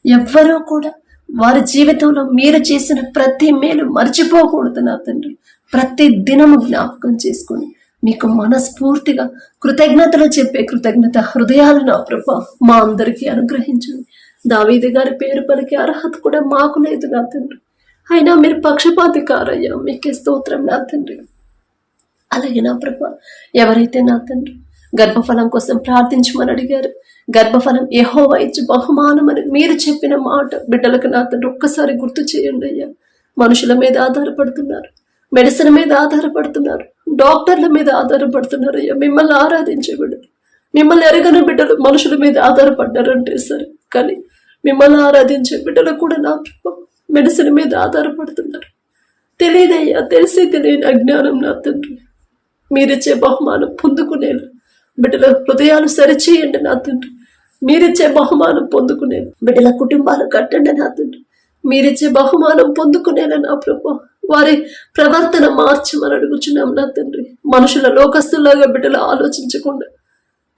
ఎవ్వరూ కూడా వారి జీవితంలో మీరు చేసిన ప్రతి మేలు మర్చిపోకూడదు నా తండ్రి. ప్రతి దినము జ్ఞాపకం చేసుకుని మీకు మనస్ఫూర్తిగా కృతజ్ఞతలు చెప్పే కృతజ్ఞత హృదయాలు నా ప్రభా మా అందరికీ అనుగ్రహించండి. దావీదు గారి పేరు పలికే అర్హత కూడా మాకు లేదు నా తండ్రి, అయినా మీరు పక్షపాతికారయ్యా, మీకే స్తోత్రం నా తండ్రి. అలాగే నా ప్రభా ఎవరైతే నా తండ్రి గర్భఫలం కోసం ప్రార్థించమని అడిగారు, గర్భఫలం యెహోవా ఇచ్చు బహుమానం అని మీరు చెప్పిన మాట బిడ్డలకు నా తండ్రి ఒక్కసారి గుర్తు చేయండి అయ్యా. మనుషుల మీద ఆధారపడుతున్నారు, మెడిసిన్ మీద ఆధారపడుతున్నారు, డాక్టర్ల మీద ఆధారపడుతున్నారు అయ్యా. మిమ్మల్ని ఆరాధించే బిడ్డలు, మిమ్మల్ని ఎరగని బిడ్డలు మనుషుల మీద ఆధారపడ్డారంటే సరే, కానీ మిమ్మల్ని ఆరాధించే బిడ్డలు కూడా నా మెడిసిన్ మీద ఆధారపడుతున్నారు. తెలియదయ్యా, తెలిసి తెలియని అజ్ఞానం నా తండ్రి. మీరిచ్చే బహుమానం పొందుకునేలా బిడ్డల హృదయాలు సరిచేయండి నా తండ్రి. మీరిచ్చే బహుమానం పొందుకునేలా బిడ్డల కుటుంబాలు కట్టండి నా తండ్రి. మీరిచ్చే బహుమానం పొందుకునేలా నా ప్రభు వారి ప్రవర్తన మార్చమని అడుగుచున్నాం నా తండ్రి. మనుషుల లోకస్తులాగా బిడ్డలు ఆలోచించకుండా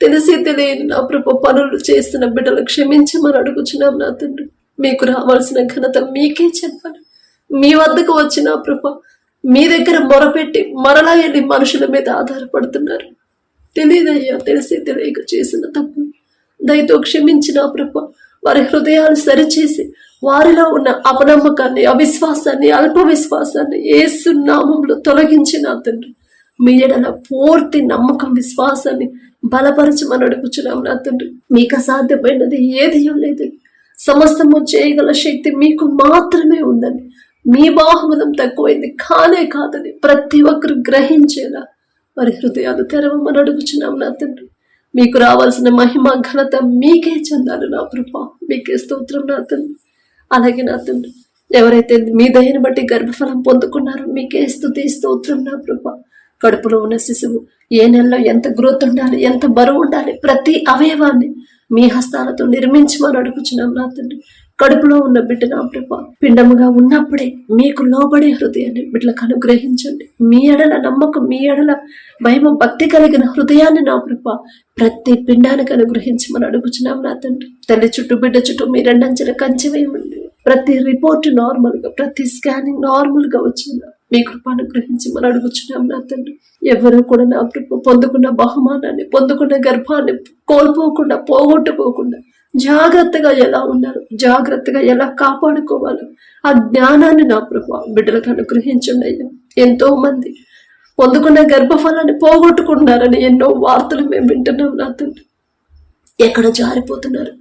తెలిసి తెలియని నా ప్రభు పనులు చేస్తున్న బిడ్డలు క్షమించమని అడుగుచున్నాం నా తండ్రి. మీకు రావాల్సిన ఘనత మీకే చెప్పాలి. మీ వద్దకు వచ్చిన ప్రభు మీ దగ్గర మొరపెట్టి మరలా వెళ్ళి మనుషుల మీద ఆధారపడుతున్నారు. తెలియదయ్యా, తెలిసి తెలియక చేసిన తప్పు దయతో క్షమించిన ప్రభు వారి హృదయాలు సరిచేసి వారిలో ఉన్న అపనమ్మకాన్ని, అవిశ్వాసాన్ని, అల్ప విశ్వాసాన్ని యేసు నామములో తొలగించిన తండ్రి మీ ఎడల పూర్తి నమ్మకం, విశ్వాసాన్ని బలపరచమని అడుగుచున్నాం నా తండ్రి. మీకు అసాధ్యమైనది ఏదియో లేదు, సమస్తము చేయగల శక్తి మీకు మాత్రమే ఉందని, మీ బాహుబలం తక్కువైంది కానే కాదని ప్రతి ఒక్కరు గ్రహించేలా వారి హృదయాలు తెరవమని అడుగుచున్నాం నా తండ్రి. మీకు రావాల్సిన మహిమ ఘనత మీకే చెందాలి నా ప్రభా, మీకే స్తోత్రం నా తండ్రి. అలాగే నా తండ్రి ఎవరైతే మీ దయని బట్టి గర్భఫలం పొందుకున్నారో మీకే స్తుతి స్తోత్రం నా ప్రభా. కడుపులో ఉన్న శిశువు ఏ నెలలో ఎంత గ్రోత్ ఉండాలి, ఎంత బరువు ఉండాలి, ప్రతి అవయవాన్ని మీ హస్తాలతో నిర్మించమని అడుగుచున్నాం నా తండ్రి. కడుపులో ఉన్న బిడ్డ నా ప్రభా పిండముగా ఉన్నప్పుడే మీకు లోబడే హృదయాన్ని బిడ్డలకు అనుగ్రహించండి. మీ ఎడల నమ్మకం, మీ ఎడల భయం, భక్తి కలిగిన హృదయాన్ని నా ప్రభా ప్రతి పిండానికి అనుగ్రహించమని అడుగుచున్నాం నా తండ్రి. తల్లి చుట్టూ బిడ్డ చుట్టూ మీ 2 అంచెల కంచె వేయమండి. ప్రతి రిపోర్ట్ నార్మల్ గా, ప్రతి స్కానింగ్ నార్మల్ గా వచ్చిందా మీ కృప అనుగ్రహించమని అడుగుచున్నాం నా తండ్రి. ఎవరు కూడా నా కృప పొందుకున్న బహుమానాన్ని, పొందుకున్న గర్భాన్ని కోల్పోకుండా, పోగొట్టుకోకుండా జాగ్రత్తగా ఎలా ఉన్నారు, జాగ్రత్తగా ఎలా కాపాడుకోవాలి ఆ జ్ఞానాన్ని నా ప్రభు బిడ్డలకు అనుగ్రహించండి అయ్యా. ఎంతో మంది పొందుకున్న గర్భఫలాన్ని పోగొట్టుకుంటున్నారని ఎన్నో వార్తలు మేము వింటున్నాం నా తండ్రి. ఎక్కడ జారిపోతున్నారు,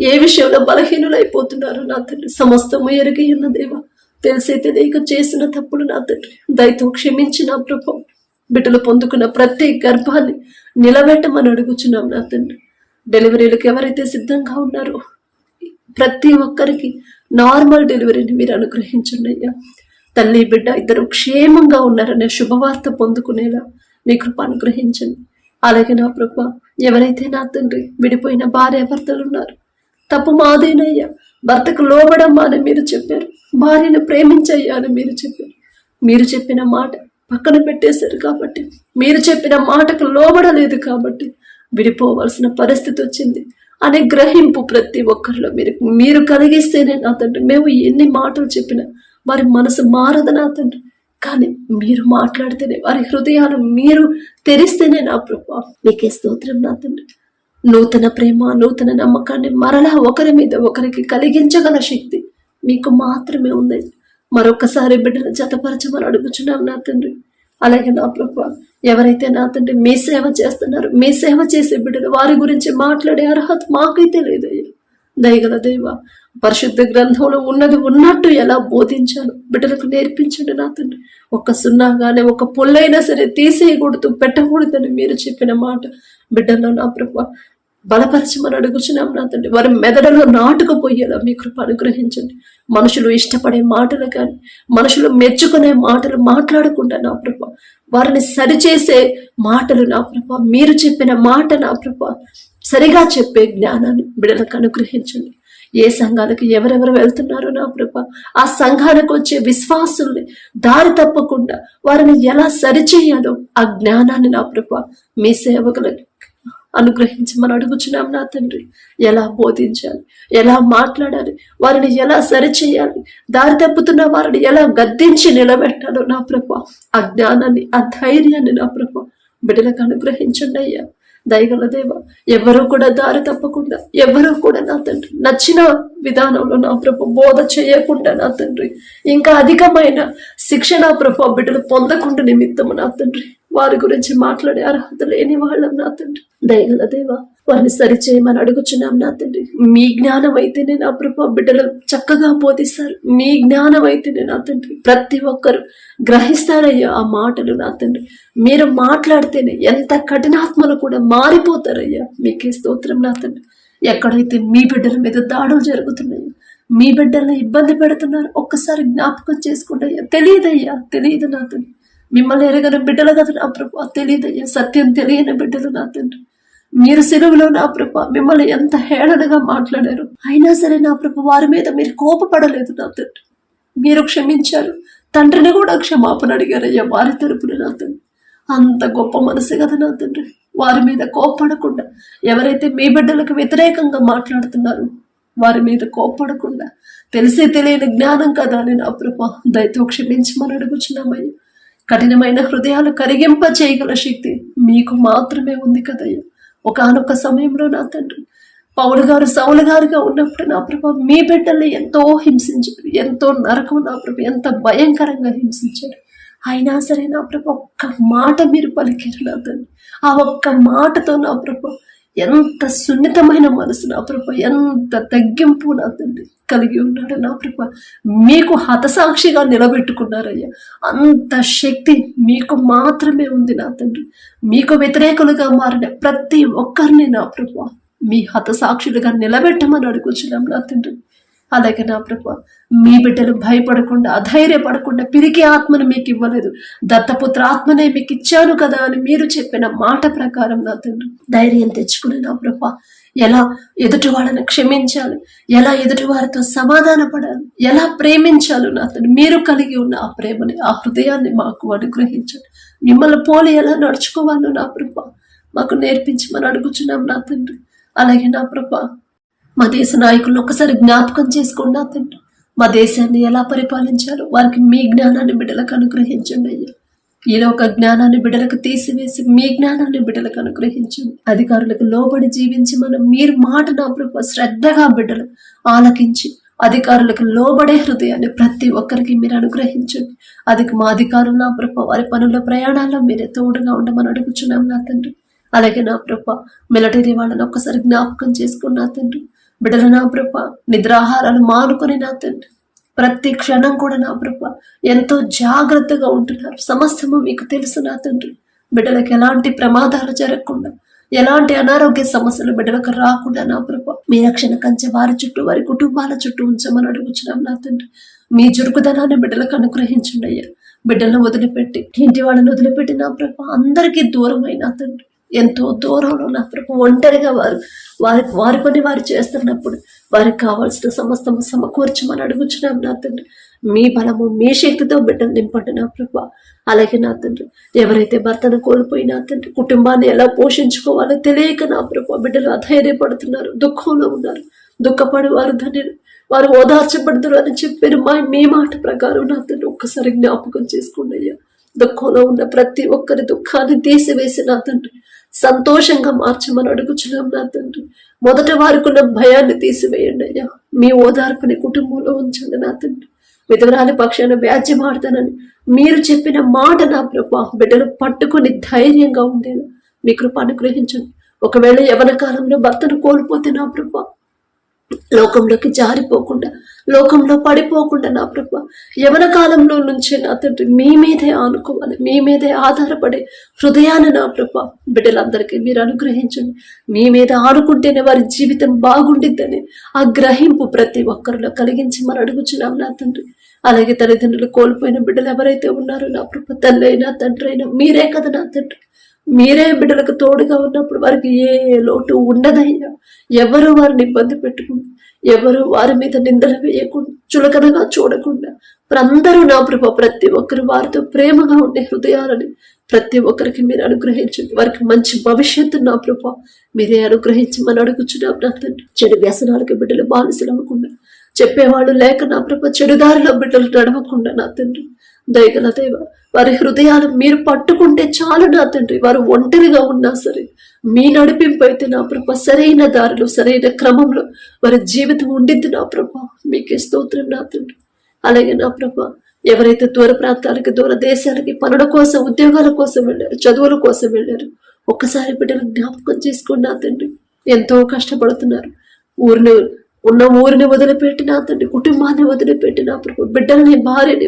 ఏ విషయంలో బలహీనులైపోతున్నారు నా తండ్రి. సమస్తము ఎరిగి ఉన్న దేవా, తెలిసే తెలియక చేసిన తప్పులు నా తండ్రి దయతో క్షమించి నా ప్రభు బిడ్డలు పొందుకున్న ప్రతి గర్భాన్ని నిలబెట్టమని అడుగుచున్నాం నా తండ్రి. డెలివరీలకు ఎవరైతే సిద్ధంగా ఉన్నారో ప్రతి ఒక్కరికి నార్మల్ డెలివరీని మీరు అనుగ్రహించండి అయ్యా. తల్లి బిడ్డ ఇద్దరు క్షేమంగా ఉన్నారనే శుభవార్త పొందుకునేలా మీ కృప అనుగ్రహించండి. అలాగే నా ప్రభు ఎవరైతే నా తండ్రి విడిపోయిన భార్యాభర్తలు ఉన్నారు, తప్పు మాదేనయ్యా, భర్తకు లోబడమ్మా అని మీరు చెప్పారు, భార్యను ప్రేమించయ్యా అని మీరు చెప్పారు. మీరు చెప్పిన మాట పక్కన పెట్టేశారు కాబట్టి, మీరు చెప్పిన మాటకు లోబడలేదు కాబట్టి విడిపోవలసిన పరిస్థితి వచ్చింది అనే గ్రహింపు ప్రతి ఒక్కరిలో మీరు కలిగిస్తేనే నా తండ్రి. మేము ఎన్ని మాటలు చెప్పినా వారి మనసు మారదు నా తండ్రి, కానీ మీరు మాట్లాడితేనే, వారి హృదయాలు మీరు తెరిస్తేనే నా ప్రభు మీకే స్తోత్రం నా తండ్రి. నూతన ప్రేమ, నూతన నమ్మకాన్ని మరలా ఒకరి మీద ఒకరికి కలిగించగల శక్తి మీకు మాత్రమే ఉంది. మరొకసారి బిడ్డను జతపరచమని అడుగుచున్నాం నా తండ్రి. అలాగే నా ప్రభు ఎవరైతే నా తండ్రి మీ సేవ చేస్తున్నారు, మీ సేవ చేసే బిడ్డలు, వారి గురించి మాట్లాడే అర్హత మాకైతే లేదయ్యా. దయగల దేవ, పరిశుద్ధ గ్రంథంలో ఉన్నది ఉన్నట్టు ఎలా బోధించాలో బిడ్డలకు నేర్పించండి నా తండ్రి. ఒక సున్నాగానే ఒక పొల్లైనా సరే తీసేయకూడదు, పెట్టకూడదని మీరు చెప్పిన మాట బిడ్డల్లో నా ప్రభు బలపరచమని అడుగుచున్నాం నా తండ్రి. వారి మెదడులో నాటుకుపోయేలా మీ కృప అనుగ్రహించండి. మనుషులు ఇష్టపడే మాటలు కానీ, మనుషులు మెచ్చుకునే మాటలు మాట్లాడకుండా నా ప్రభు వారిని సరిచేసే మాటలు నా ప్రభు, మీరు చెప్పిన మాట నా ప్రభు సరిగా చెప్పే జ్ఞానాన్ని బిడ్డలకు అనుగ్రహించండి. ఏ సంఘాలకు ఎవరెవరు వెళ్తున్నారో నా ప్రభు ఆ సంఘానికి వచ్చే విశ్వాసుల్ని దారి తప్పకుండా వారిని ఎలా సరిచేయాలో ఆ జ్ఞానాన్ని నా ప్రభు మీ సేవకులకు అనుగ్రహించమని అడుగుచున్నాం నా తండ్రి. ఎలా బోధించాలి, ఎలా మాట్లాడాలి, వారిని ఎలా సరిచేయాలి, దారి తప్పుతున్న వారిని ఎలా గద్దించి నిలబెట్టాలో నా ప్రభు ఆ జ్ఞానాన్ని, ఆ ధైర్యాన్ని నా ప్రభు బిడ్డలకు అనుగ్రహించండి అయ్యా. దయగల దేవ, ఎవరూ కూడా దారి తప్పకుండా, ఎవరూ కూడా నా తండ్రి నచ్చిన విధానంలో నా ప్రభు బోధ చేయకుండా నా తండ్రి ఇంకా అధికమైన శిక్షణ ప్రభు బిడ్డలు పొందకుండా నిమిత్తము నా తండ్రి వారి గురించి మాట్లాడే అర్హత లేని వాళ్ళం నా తండ్రి. దయగల దేవ, వారిని సరిచేయమని అడుగుచున్నాం నా తండ్రి. మీ జ్ఞానం అయితేనే నా ప్రభు బిడ్డలు చక్కగా బోధిస్తారు. మీ జ్ఞానం అయితేనే నా తండ్రి ప్రతి ఒక్కరు గ్రహిస్తారయ్యా ఆ మాటలు నా తండ్రి. మీరు మాట్లాడితేనే ఎంత కఠినాత్మలు కూడా మారిపోతారయ్యా. మీకే స్తోత్రం నా తండ్రి. ఎక్కడైతే మీ బిడ్డల మీద దాడులు జరుగుతున్నాయో, మీ బిడ్డల్ని ఇబ్బంది పెడుతున్నారు, ఒక్కసారి జ్ఞాపకం చేసుకుంటయ్యా. తెలియదయ్యా, తెలియదు నా తండ్రి. మిమ్మల్ని ఎరగని బిడ్డలు కదా నా ప్రభు, తెలియదయ్యా. సత్యం తెలియని బిడ్డలు నా తండ్రి. మీరు సెలవులో నా ప్రభు మిమ్మల్ని ఎంత హేళనగా మాట్లాడారు, అయినా సరే నా ప్రభు వారి మీద మీరు కోపపడలేదు నా తండ్రి. మీరు క్షమించారు, తండ్రిని కూడా క్షమాపణ అడిగారయ్యా వారి తరపున నా తండ్రి. అంత గొప్ప మనసు కదా నా తండ్రి. వారి మీద కోపపడకుండా, ఎవరైతే మీ బిడ్డలకు వ్యతిరేకంగా మాట్లాడుతున్నారో వారి మీద కోపపడకుండా, తెలిసే తెలియని జ్ఞానం కదా అని నా ప్రభు దయతో క్షమించమని అడుగుచున్నామయ్యా. కఠినమైన హృదయాలు కరిగింప చేయగల శక్తి మీకు మాత్రమే ఉంది కదయ్యా. ఒకానొక సమయంలో నా తండ్రి పౌలు గారు సౌలు గారుగా ఉన్నప్పుడు నా ప్రభు మీ బిడ్డల్ని ఎంతో హింసించారు, ఎంతో నరకం నా ప్రభు ఎంత భయంకరంగా హింసించారు. అయినా సరే నా ప్రభు ఒక్క మాట మీరు పలికారు నా తండ్రి. ఆ ఒక్క మాటతో నా ప్రభు ఎంత సున్నితమైన మనసు నా ప్రభు, ఎంత తగ్గింపు నా తండ్రి కలిగి ఉన్నాడు నా ప్రభు. మీకు హతసాక్షిగా నిలబెట్టుకున్నారయ్యా. అంత శక్తి మీకు మాత్రమే ఉంది నా తండ్రి. మీకు వ్యతిరేకులుగా మారిన ప్రతి ఒక్కరిని నా ప్రభు మీ హతసాక్షులుగా నిలబెట్టమని అడుగుచున్నాం నా తండ్రి. అలాగే నా ప్రభు మీ బిడ్డలు భయపడకుండా, అధైర్యపడకుండా, పిరికి ఆత్మను మీకు ఇవ్వలేదు, దత్తపుత్ర ఆత్మనే మీకు ఇచ్చాను కదా అని మీరు చెప్పిన మాట ప్రకారం నా తండ్రి ధైర్యం తెచ్చుకుని నా ప్రభు ఎలా ఎదుటి వాళ్ళని క్షమించాలి, ఎలా ఎదుటి వారితో సమాధాన పడాలి, ఎలా ప్రేమించాలి నా తండ్రి మీరు కలిగి ఉన్న ఆ ప్రేమని, ఆ హృదయాన్ని మాకు అనుగ్రహించండి. మిమ్మల్ని పోలి ఎలా నడుచుకోవాలో నా ప్రభు మాకు నేర్పించమని అడుగుచున్నాం నా తండ్రి. అలాగే నా ప్రభు మా దేశ నాయకులను ఒక్కసారి జ్ఞాపకం చేసుకోండి నా తండ్రి. మా దేశాన్ని ఎలా పరిపాలించాలో వారికి మీ జ్ఞానాన్ని బిడ్డలకు అనుగ్రహించండి అయ్యా. ఈలో ఒక జ్ఞానాన్ని బిడ్డలకు తీసివేసి మీ జ్ఞానాన్ని బిడ్డలకు అనుగ్రహించండి. అధికారులకు లోబడి జీవించి మనం మీరు మాట నా ప్రభు శ్రద్ధగా బిడ్డలు ఆలకించి అధికారులకు లోబడే హృదయాన్ని ప్రతి ఒక్కరికి మీరు అనుగ్రహించండి. అది మా అధికారులు నా ప్రభు వారి పనుల ప్రయాణాల్లో మీరే తోడుగా ఉండమని అడుగుచున్నాం నా తండ్రి. అలాగే నా ప్రభ మిలిటరీ వాళ్ళని ఒక్కసారి జ్ఞాపకం చేసుకుని నా తండ్రి, బిడ్డలు నా ప్రభ నిద్రాహారాలు మానుకొని నా తండ్రి ప్రతి క్షణం కూడా నా ప్రభ ఎంతో జాగ్రత్తగా ఉంటున్నారు. సమస్తము మీకు తెలుసు నా తండ్రి. బిడ్డలకు ఎలాంటి ప్రమాదాలు జరగకుండా, ఎలాంటి అనారోగ్య సమస్యలు బిడ్డలకు రాకుండా నా ప్రభ మీ రక్షణ కంచె వారి చుట్టూ, వారి కుటుంబాల చుట్టూ ఉంచమని అడుగుచున్నాం నా తండ్రి. మీ చురుకుదనాన్ని బిడ్డలకు అనుగ్రహించండి అయ్యా. బిడ్డలను వదిలిపెట్టి, ఇంటి వాళ్ళని వదిలిపెట్టి నా ప్రభ అందరికీ దూరమైన తండ్రి, ఎంతో దూరంలో నా ప్రభ ఒంటరిగా వారి పని వారు చేస్తున్నప్పుడు వారికి కావాల్సిన సమస్తము సమకూర్చమని అడుగుచున్నాం నా తండ్రి. మీ బలము, మీ శక్తితో బిడ్డలు నింపండి నా ప్రభ. అలాగే నా తండ్రి, ఎవరైతే భర్తను కోల్పోయినా తండ్రి, కుటుంబాన్ని ఎలా పోషించుకోవాలో తెలియక నా ప్రభ బిడ్డలు అధైర్యపడుతున్నారు, దుఃఖంలో ఉన్నారు. దుఃఖపడి వారు ధన్యులు, వారు ఓదార్చబడతారు అని చెప్పారు. మీ మాట ప్రకారం నా తండ్రి ఒక్కసారి జ్ఞాపకం చేసుకోండి అయ్యా. దుఃఖంలో ఉన్న ప్రతి ఒక్కరి దుఃఖాన్ని తీసివేసి నా తండ్రి సంతోషంగా మార్చమని అడుగుచున్నాం నా తండ్రి. మొదట వారికి ఉన్న భయాన్ని తీసివేయండి అయ్యా. మీ ఓదార్పుని కుటుంబంలో ఉంచండి నా తండ్రి. విధవరాలి పక్షాన వ్యాజ్యం ఆడతానని మీరు చెప్పిన మాట నా ప్రభా బిడ్డలు పట్టుకుని ధైర్యంగా ఉండేలా మీ కృప అనుగ్రహించండి. ఒకవేళ యవన కాలంలో భర్తను కోల్పోతే నా ప్రభా లోకంలోకి జారిపోకుండా, లోకంలో పడిపోకుండా నా ప్రభా యవన కాలంలో నుంచే నా తండ్రి మీ మీదే ఆనుకోవాలి, మీ మీదే ఆధారపడే హృదయాన్ని నా ప్రభా బిడ్డలందరికీ మీరు అనుగ్రహించండి. మీ మీద ఆనుకుంటేనే వారి జీవితం బాగుండిద్దని ఆ గ్రహింపు ప్రతి ఒక్కరిలో కలిగించి మనం అడుగుచున్నాం నా తండ్రి. అలాగే తల్లిదండ్రులు కోల్పోయిన బిడ్డలు ఎవరైతే ఉన్నారో నా ప్రభా, తల్లి అయినా తండ్రి అయినా మీరే కదా నా తండ్రి. మీరే బిడ్డలకు తోడుగా ఉన్నప్పుడు వారికి ఏ లోటు ఉండదయ్యా. ఎవరు వారిని ఇబ్బంది పెట్టుకుంటూ, ఎవరు వారి మీద నిందలు వేయకుండా, చులకనగా చూడకుండా అందరూ నా ప్రభా ప్రతి ఒక్కరు వారితో ప్రేమగా ఉండే హృదయాలని ప్రతి ఒక్కరికి మీరు అనుగ్రహించండి. వారికి మంచి భవిష్యత్తు నా ప్రభా మీరే అనుగ్రహించమని అడుగుచున్నాం నా తండ్రి. చెడు వ్యసనాలకి బిడ్డలు బానిసలు అవ్వకుండా, చెప్పేవాళ్ళు లేక నా ప్రభా చెడుదారిలో బిడ్డలు నడవకుండా నా తండ్రి దయగల దేవ వారి హృదయాలు మీరు పట్టుకుంటే చాలు నా తండ్రి. వారు ఒంటరిగా ఉన్నా సరే మీ నడిపింపు అయితే నా ప్రభా సరైన దారిలో, సరైన క్రమంలో వారి జీవితం ఉండిద్ది నా ప్రభా. మీకే స్తోత్రం నా తండ్రి. అలాగే నా ప్రభా ఎవరైతే దూర ప్రాంతాలకి, దూర దేశాలకి పనుల కోసం, ఉద్యోగాల కోసం వెళ్ళారు, చదువుల కోసం వెళ్ళారు, ఒక్కసారి బిడ్డలు జ్ఞాపకం చేసుకోండి నా తండ్రి. ఎంతో కష్టపడుతున్నారు. ఊరిని వదిలిపెట్టి నా తండ్రి, కుటుంబాన్ని వదిలిపెట్టి నా ప్రభు బిడ్డల్ని, భార్యని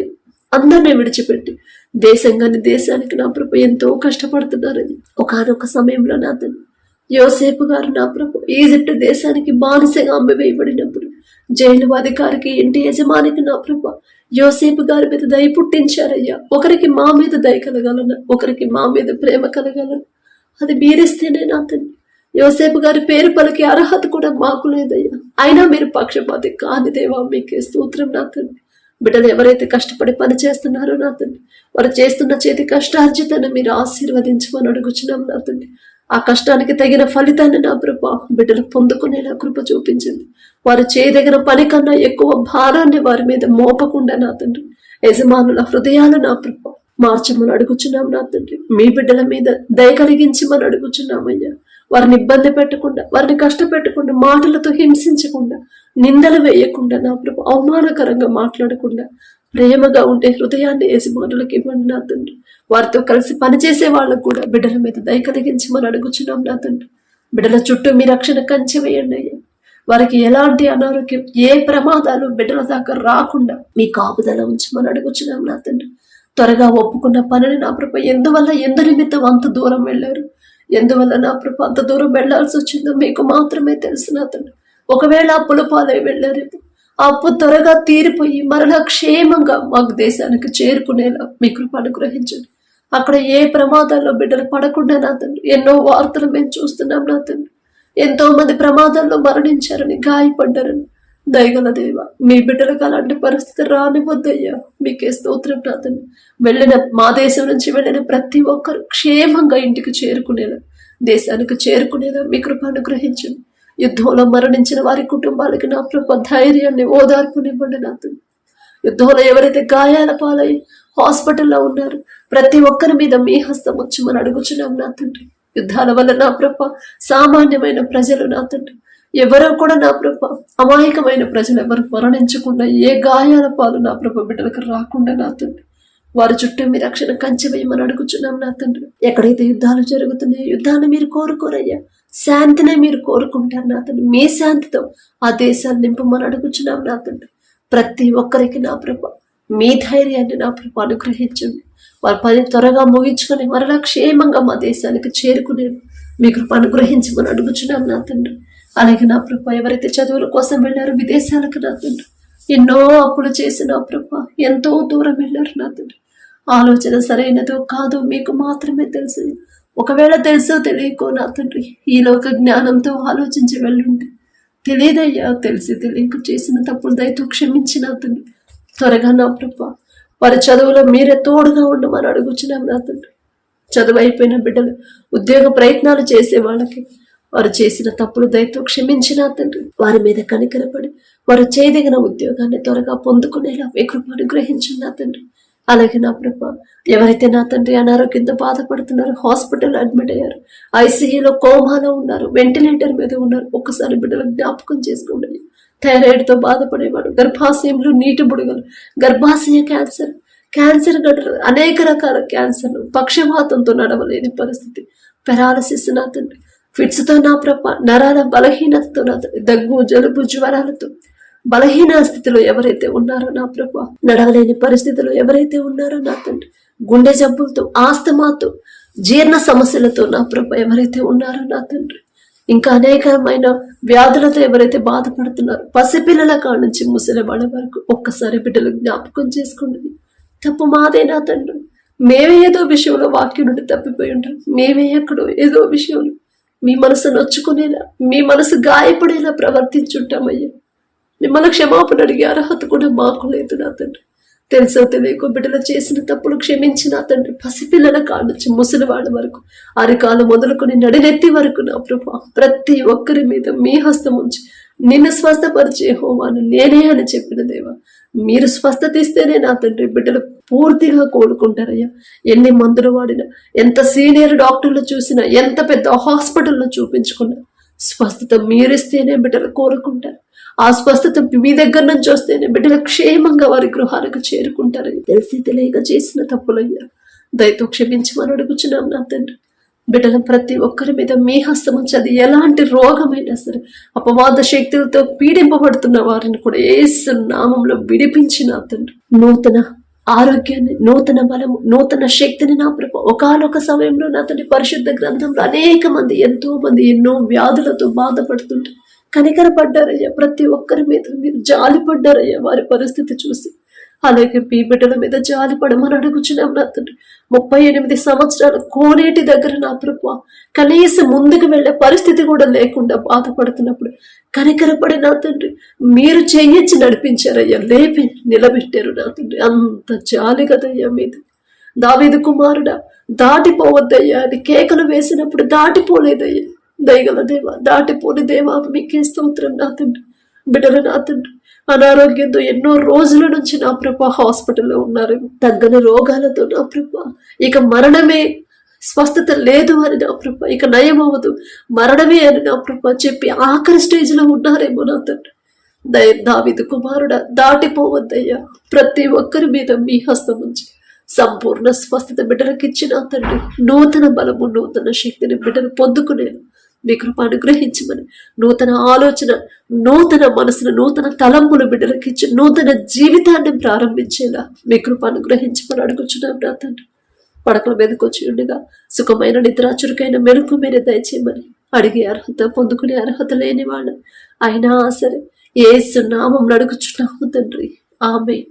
అందరినీ విడిచిపెట్టి దేశానికి నా ప్రభు ఎంతో కష్టపడుతున్నారని ఒకనొక సమయంలో నా తండ్రి యోసేపు గారు నా ప్రభు ఈజిప్ట్ దేశానికి బానిసగా అమ్మివేయబడినప్పుడు జైలు అధికారికి, ఇంటి యజమానికి నా ప్రభు యోసేపు గారి మీద దయ పుట్టించారయ్యా. ఒకరికి మా మీద దయ కలగాలన్నా, ఒకరికి మా మీద ప్రేమ కలగాలన్నా అది మీరిస్తేనే నా తండ్రి. యోసేపు గారి పేరు పలికి అర్హత కూడా మాకు లేదయ్యా. అయినా మీరు పక్షపాతి కాని దేవా, మీకే స్తోత్రం నా తండ్రి. బిడ్డలు ఎవరైతే కష్టపడి పని చేస్తున్నారో నా తండ్రి, వారు చేస్తున్న చేతి కష్టార్జితాన్ని మీరు ఆశీర్వదించమని అడుగుచున్నాం నా తండ్రి. ఆ కష్టానికి తగిన ఫలితాన్ని నా ప్రభా బిడ్డలు పొందుకునేలా కృప చూపించండి. వారు చేయదగిన పని కన్నా ఎక్కువ భారాన్ని వారి మీద మోపకుండా నా తండ్రి యజమానుల హృదయాలు నా ప్రభా మార్చమని అడుగుచున్నాం నా తండ్రి. మీ బిడ్డల మీద దయ కలిగించమని అడుగుచున్నామయ్యా. వారిని ఇబ్బంది పెట్టకుండా, వారిని కష్టపెట్టకుండా, మాటలతో హింసించకుండా, నిందలు వేయకుండా నా ప్రభు అవమానకరంగా మాట్లాడకుండా ప్రేమగా ఉండే హృదయాన్ని యజమానులకు ఇవ్వండి నా తండ్రి. వారితో కలిసి పనిచేసే వాళ్ళకు కూడా బిడ్డల మీద దయ కలిగించమని అడుగుచున్నాం నా తండ్రి. బిడ్డల చుట్టూ మీ రక్షణ కంచె వేయండి అయ్యా. వారికి ఎలాంటి అనారోగ్యం, ఏ ప్రమాదాలు బిడ్డల దాకా రాకుండా మీ కాపుదల ఉంచమని అడుగుచున్నాం నా తండ్రి. త్వరగా ఒప్పుకున్న పనిని నా ప్రభు ఎందువల్ల, ఎందు నిమిత్తం అంత దూరం వెళ్ళారు, ఎందువల్ల నా ప్రభు అంత దూరం వెళ్లాల్సి వచ్చిందో మీకు మాత్రమే తెలుసు నా తండ్రి. ఒకవేళ అప్పుల పాలై వెళ్ళారు, ఆ అప్పు త్వరగా తీరిపోయి మరలా క్షేమంగా మాకు దేశానికి చేరుకునేలా మీ కృప అనుగ్రహించండి. అక్కడ ఏ ప్రమాదాల్లో బిడ్డలు పడకుండా నా తండ్రి, ఎన్నో వార్తలు మేము చూస్తున్నాం నా తండ్రి. ఎంతో మంది ప్రమాదాల్లో మరణించారని, గాయపడ్డారని. దయగల దేవ, మీ బిడ్డలకు అలాంటి పరిస్థితి రానివద్దయ్యా. మీకే స్తోత్రం నా తండ్రి. మా దేశం నుంచి వెళ్ళిన ప్రతి ఒక్కరు క్షేమంగా ఇంటికి చేరుకునేలా, దేశానికి చేరుకునేలా మీ కృప అనుగ్రహించండి. యుద్ధంలో మరణించిన వారి కుటుంబాలకి నా ప్రభు ధైర్యాన్ని, ఓదార్పునివ్వండి నా తండ్రి. యుద్ధంలో ఎవరైతే గాయాల పాలై హాస్పిటల్లో ఉన్నారు, ప్రతి ఒక్కరి మీద మీ హస్తం వచ్చమని అడుగుచున్నాం నా తండ్రి. యుద్ధాల వల్ల నా ప్రభ సామాన్యమైన ప్రజలు నా తండ్రి ఎవరో కూడా నా ప్రభ, అమాయకమైన ప్రజలు ఎవరు మరణించకుండా, ఏ గాయాల పాలు నా ప్రభ బిడ్డలకు రాకుండా నా తండ్రి వారి చుట్టూ మీ రక్షణ కంచె వేయమని అడుగుచున్నాం నా తండ్రి. ఎక్కడైతే యుద్ధాలు జరుగుతున్నాయో యుద్ధాన్ని మీరు కోరుకోరయ్యా, శాంతినే మీరు కోరుకుంటారు నా తండ్రి. మీ శాంతితో ఆ దేశాన్ని నింపమని అడుగుచున్నాం నా తండ్రి. ప్రతి ఒక్కరికి నా ప్రభ మీ ధైర్యాన్ని నా ప్రభ అనుగ్రహించండి. వారి పని త్వరగా ముగించుకొని మరలా క్షేమంగా మా దేశానికి చేరుకునేది మీ కృప అనుగ్రహించమని అడుగుచున్నాం నా తండ్రి. అలాగే నా ప్రభ ఎవరైతే చదువుల కోసం వెళ్ళారో విదేశాలకు నా తండ్రి, ఎన్నో అప్పులు చేసి నా ప్రభ ఎంతో దూరం వెళ్ళారు నా తండ్రి. ఆలోచన సరైనదో కాదో మీకు మాత్రమే తెలుసు. ఒకవేళ తెలుసో తెలియకో నా తండ్రి ఈ లోక జ్ఞానంతో ఆలోచించి వెళ్ళుంటే, తెలియదయ్యా, తెలిసి తెలియక చేసిన తప్పులు దయతో క్షమించి నా తండ్రి. త్వరగా నా ప్రభ వారి చదువులో మీరే తోడుగా ఉండమని అడుగుచున్నాం నా తండ్రి. చదువు అయిపోయిన బిడ్డలు ఉద్యోగ ప్రయత్నాలు చేసే వాళ్ళకి వారు చేసిన తప్పులు దయతో క్షమించిన తండ్రి. వారి మీద కనికరపడి వారు చేయదగిన ఉద్యోగాన్ని త్వరగా పొందుకునేలా మీ కృప అనుగ్రహించిన నా తండ్రి. అలాగే నా ప్రభ ఎవరైతే నా తండ్రి అనారోగ్యంతో బాధపడుతున్నారో, హాస్పిటల్ అడ్మిట్ అయ్యారు, ఐసీయూలో కోమాలో ఉన్నారు, వెంటిలేటర్ మీద ఉన్నారు, ఒక్కసారి బిడ్డలు జ్ఞాపకం చేసుకోండి. థైరాయిడ్తో బాధపడేవాడు, గర్భాశయంలో నీటి బుడగలు, గర్భాశయ క్యాన్సర్ గడ్డలు, అనేక రకాల క్యాన్సర్లు, పక్షవాతంతో నడవలేని పరిస్థితి, పెరాలసిస్ నా తండ్రి, ఫిట్స్తో నా ప్రభ, నరాల బలహీనతతో నా తండ్రి, దగ్గు, జలుబు, జ్వరాలతో బలహీన స్థితిలో ఎవరైతే ఉన్నారో నా ప్రభ, నడవలేని పరిస్థితిలో ఎవరైతే ఉన్నారో నా తండ్రి, గుండె జబ్బులతో, ఆస్తమాతో, జీర్ణ సమస్యలతో నా ప్రభ ఎవరైతే ఉన్నారో నా తండ్రి, ఇంకా అనేకమైన వ్యాధులతో ఎవరైతే బాధపడుతున్నారో, పసిపిల్లల కాడ నుంచి ముసలి వాళ్ళ వరకు ఒక్కసారి బిడ్డలు జ్ఞాపకం చేసుకోండి. తప్పు మాదే నా తండ్రి. మేమే ఏదో విషయంలో వాక్యం నుండి తప్పిపోయి ఉంటాం. మేమే ఎక్కడో ఏదో విషయంలో మీ మనసు నొచ్చుకునేలా, మీ మనసు గాయపడేలా ప్రవర్తించుంటామయ్యా. మిమ్మల్ని క్షమాపణ అడిగే అర్హత కూడా మాకు లేదు నా తండ్రి. తెలుసో తెలియకో బిడ్డలు చేసిన తప్పులు క్షమించిన తండ్రి. పసిపిల్లల కాడ నుంచి ముసలి వాళ్ళ వరకు, అరికాలు మొదలుకొని నడినెత్తి వరకు నా ప్రభా ప్రతి ఒక్కరి మీద మీ హస్తం ఉంచి నిన్ను స్వస్థపరిచే హోమాను నేనే అని చెప్పిన దేవా, మీరు స్వస్థత ఇస్తేనే నా తండ్రి బిడ్డలు పూర్తిగా కోలుకుంటారయ్యా. ఎన్ని మందులు వాడినా, ఎంత సీనియర్ డాక్టర్లు చూసినా, ఎంత పెద్ద హాస్పిటల్లో చూపించుకున్నా, స్వస్థత మీరిస్తేనే బిడ్డలు కోరుకుంటారు. ఆ స్వస్థత మీ దగ్గర నుంచి వస్తేనే బిడ్డలు క్షేమంగా వారి గృహాలకు చేరుకుంటారని తెలిసి తెలియక చేసిన తప్పులయ్యా దయతో క్షమించమని అడుగుచున్నాం నా తండ్రి. బిడ్డల ప్రతి ఒక్కరి మీద మీ హస్తం ఉంచి, అది ఎలాంటి రోగమైనా సరే, అపవాద శక్తులతో పీడింపబడుతున్న వారిని కూడా యేసు నామంలో విడిపించి నా తండ్రి నూతన ఆరోగ్యాన్ని, నూతన బలము, నూతన శక్తిని నా ప్రభు. ఒకానొక సమయంలో నా తండ్రి పరిశుద్ధ గ్రంథంలో అనేక మంది, ఎంతో మంది ఎన్నో వ్యాధులతో బాధపడుతుంటే కనికరపడ్డారయ్యా. ప్రతి ఒక్కరి మీద మీరు జాలిపడ్డారయ్యా వారి పరిస్థితి చూసి. అలాగే మీ బిడ్డల మీద జాలిపడమని అడుగుచున్నాం నా తండ్రి. 38 సంవత్సరాలు కోనేటి దగ్గర నా ప్రభు కనీసం ముందుకు వెళ్లే పరిస్థితి కూడా లేకుండా బాధపడుతున్నప్పుడు కనికరపడి నా తండ్రి మీరు చెయ్యించి నడిపించారయ్యా, లేపి నిలబెట్టారు నా తండ్రి. అంత జాలి కదయ్యా మీది. దావీదు కుమారుడా దాటిపోవద్దయ్యా అని కేకలు వేసినప్పుడు దాటిపోలేదయ్యా. దయగల దేవా, దాటిపోని దేవా మీకే స్తోత్రం నా తండ్రి. బిడ్డలు నా తండ్రి అనారోగ్యంతో ఎన్నో రోజుల నుంచి నా ప్రభ హాస్పిటల్లో ఉన్నారు, తగ్గని రోగాలతో నా ప్రభ. ఇక మరణమే, స్వస్థత లేదు అని నా ప్రభ, ఇక నయం అవ్వదు, మరణమే అని నా ప్రభ చెప్పి ఆఖరి స్టేజ్ లో ఉన్నారేమో నా తండ్రి. దావీదు కుమారుడా దాటిపోవద్దయ్యా. ప్రతి ఒక్కరి మీద మీ హస్తం ఉంచి సంపూర్ణ స్వస్థత బిడ్డలకు ఇచ్చిన తండ్రి. నూతన బలము, నూతన శక్తిని బిడ్డలు పొందుకునేను మీ కృప అనుగ్రహించమని, నూతన ఆలోచన, నూతన మనసును, నూతన తలంపులు బిడ్డలకు ఇచ్చి నూతన జీవితాన్ని ప్రారంభించేలా మీ కృప అనుగ్రహించమని అడుగుచున్నాం నా తండ్రి. పడకల మీదకి వచ్చి ఉండగా సుఖమైన నిద్ర, చురుకైన మెరుపు మీరే దయచేయమని అడిగే అర్హత, పొందుకునే అర్హత లేని వాళ్ళు అయినా సరే యేసు నామమున అడుగుచున్నాము తండ్రి. ఆమేన్.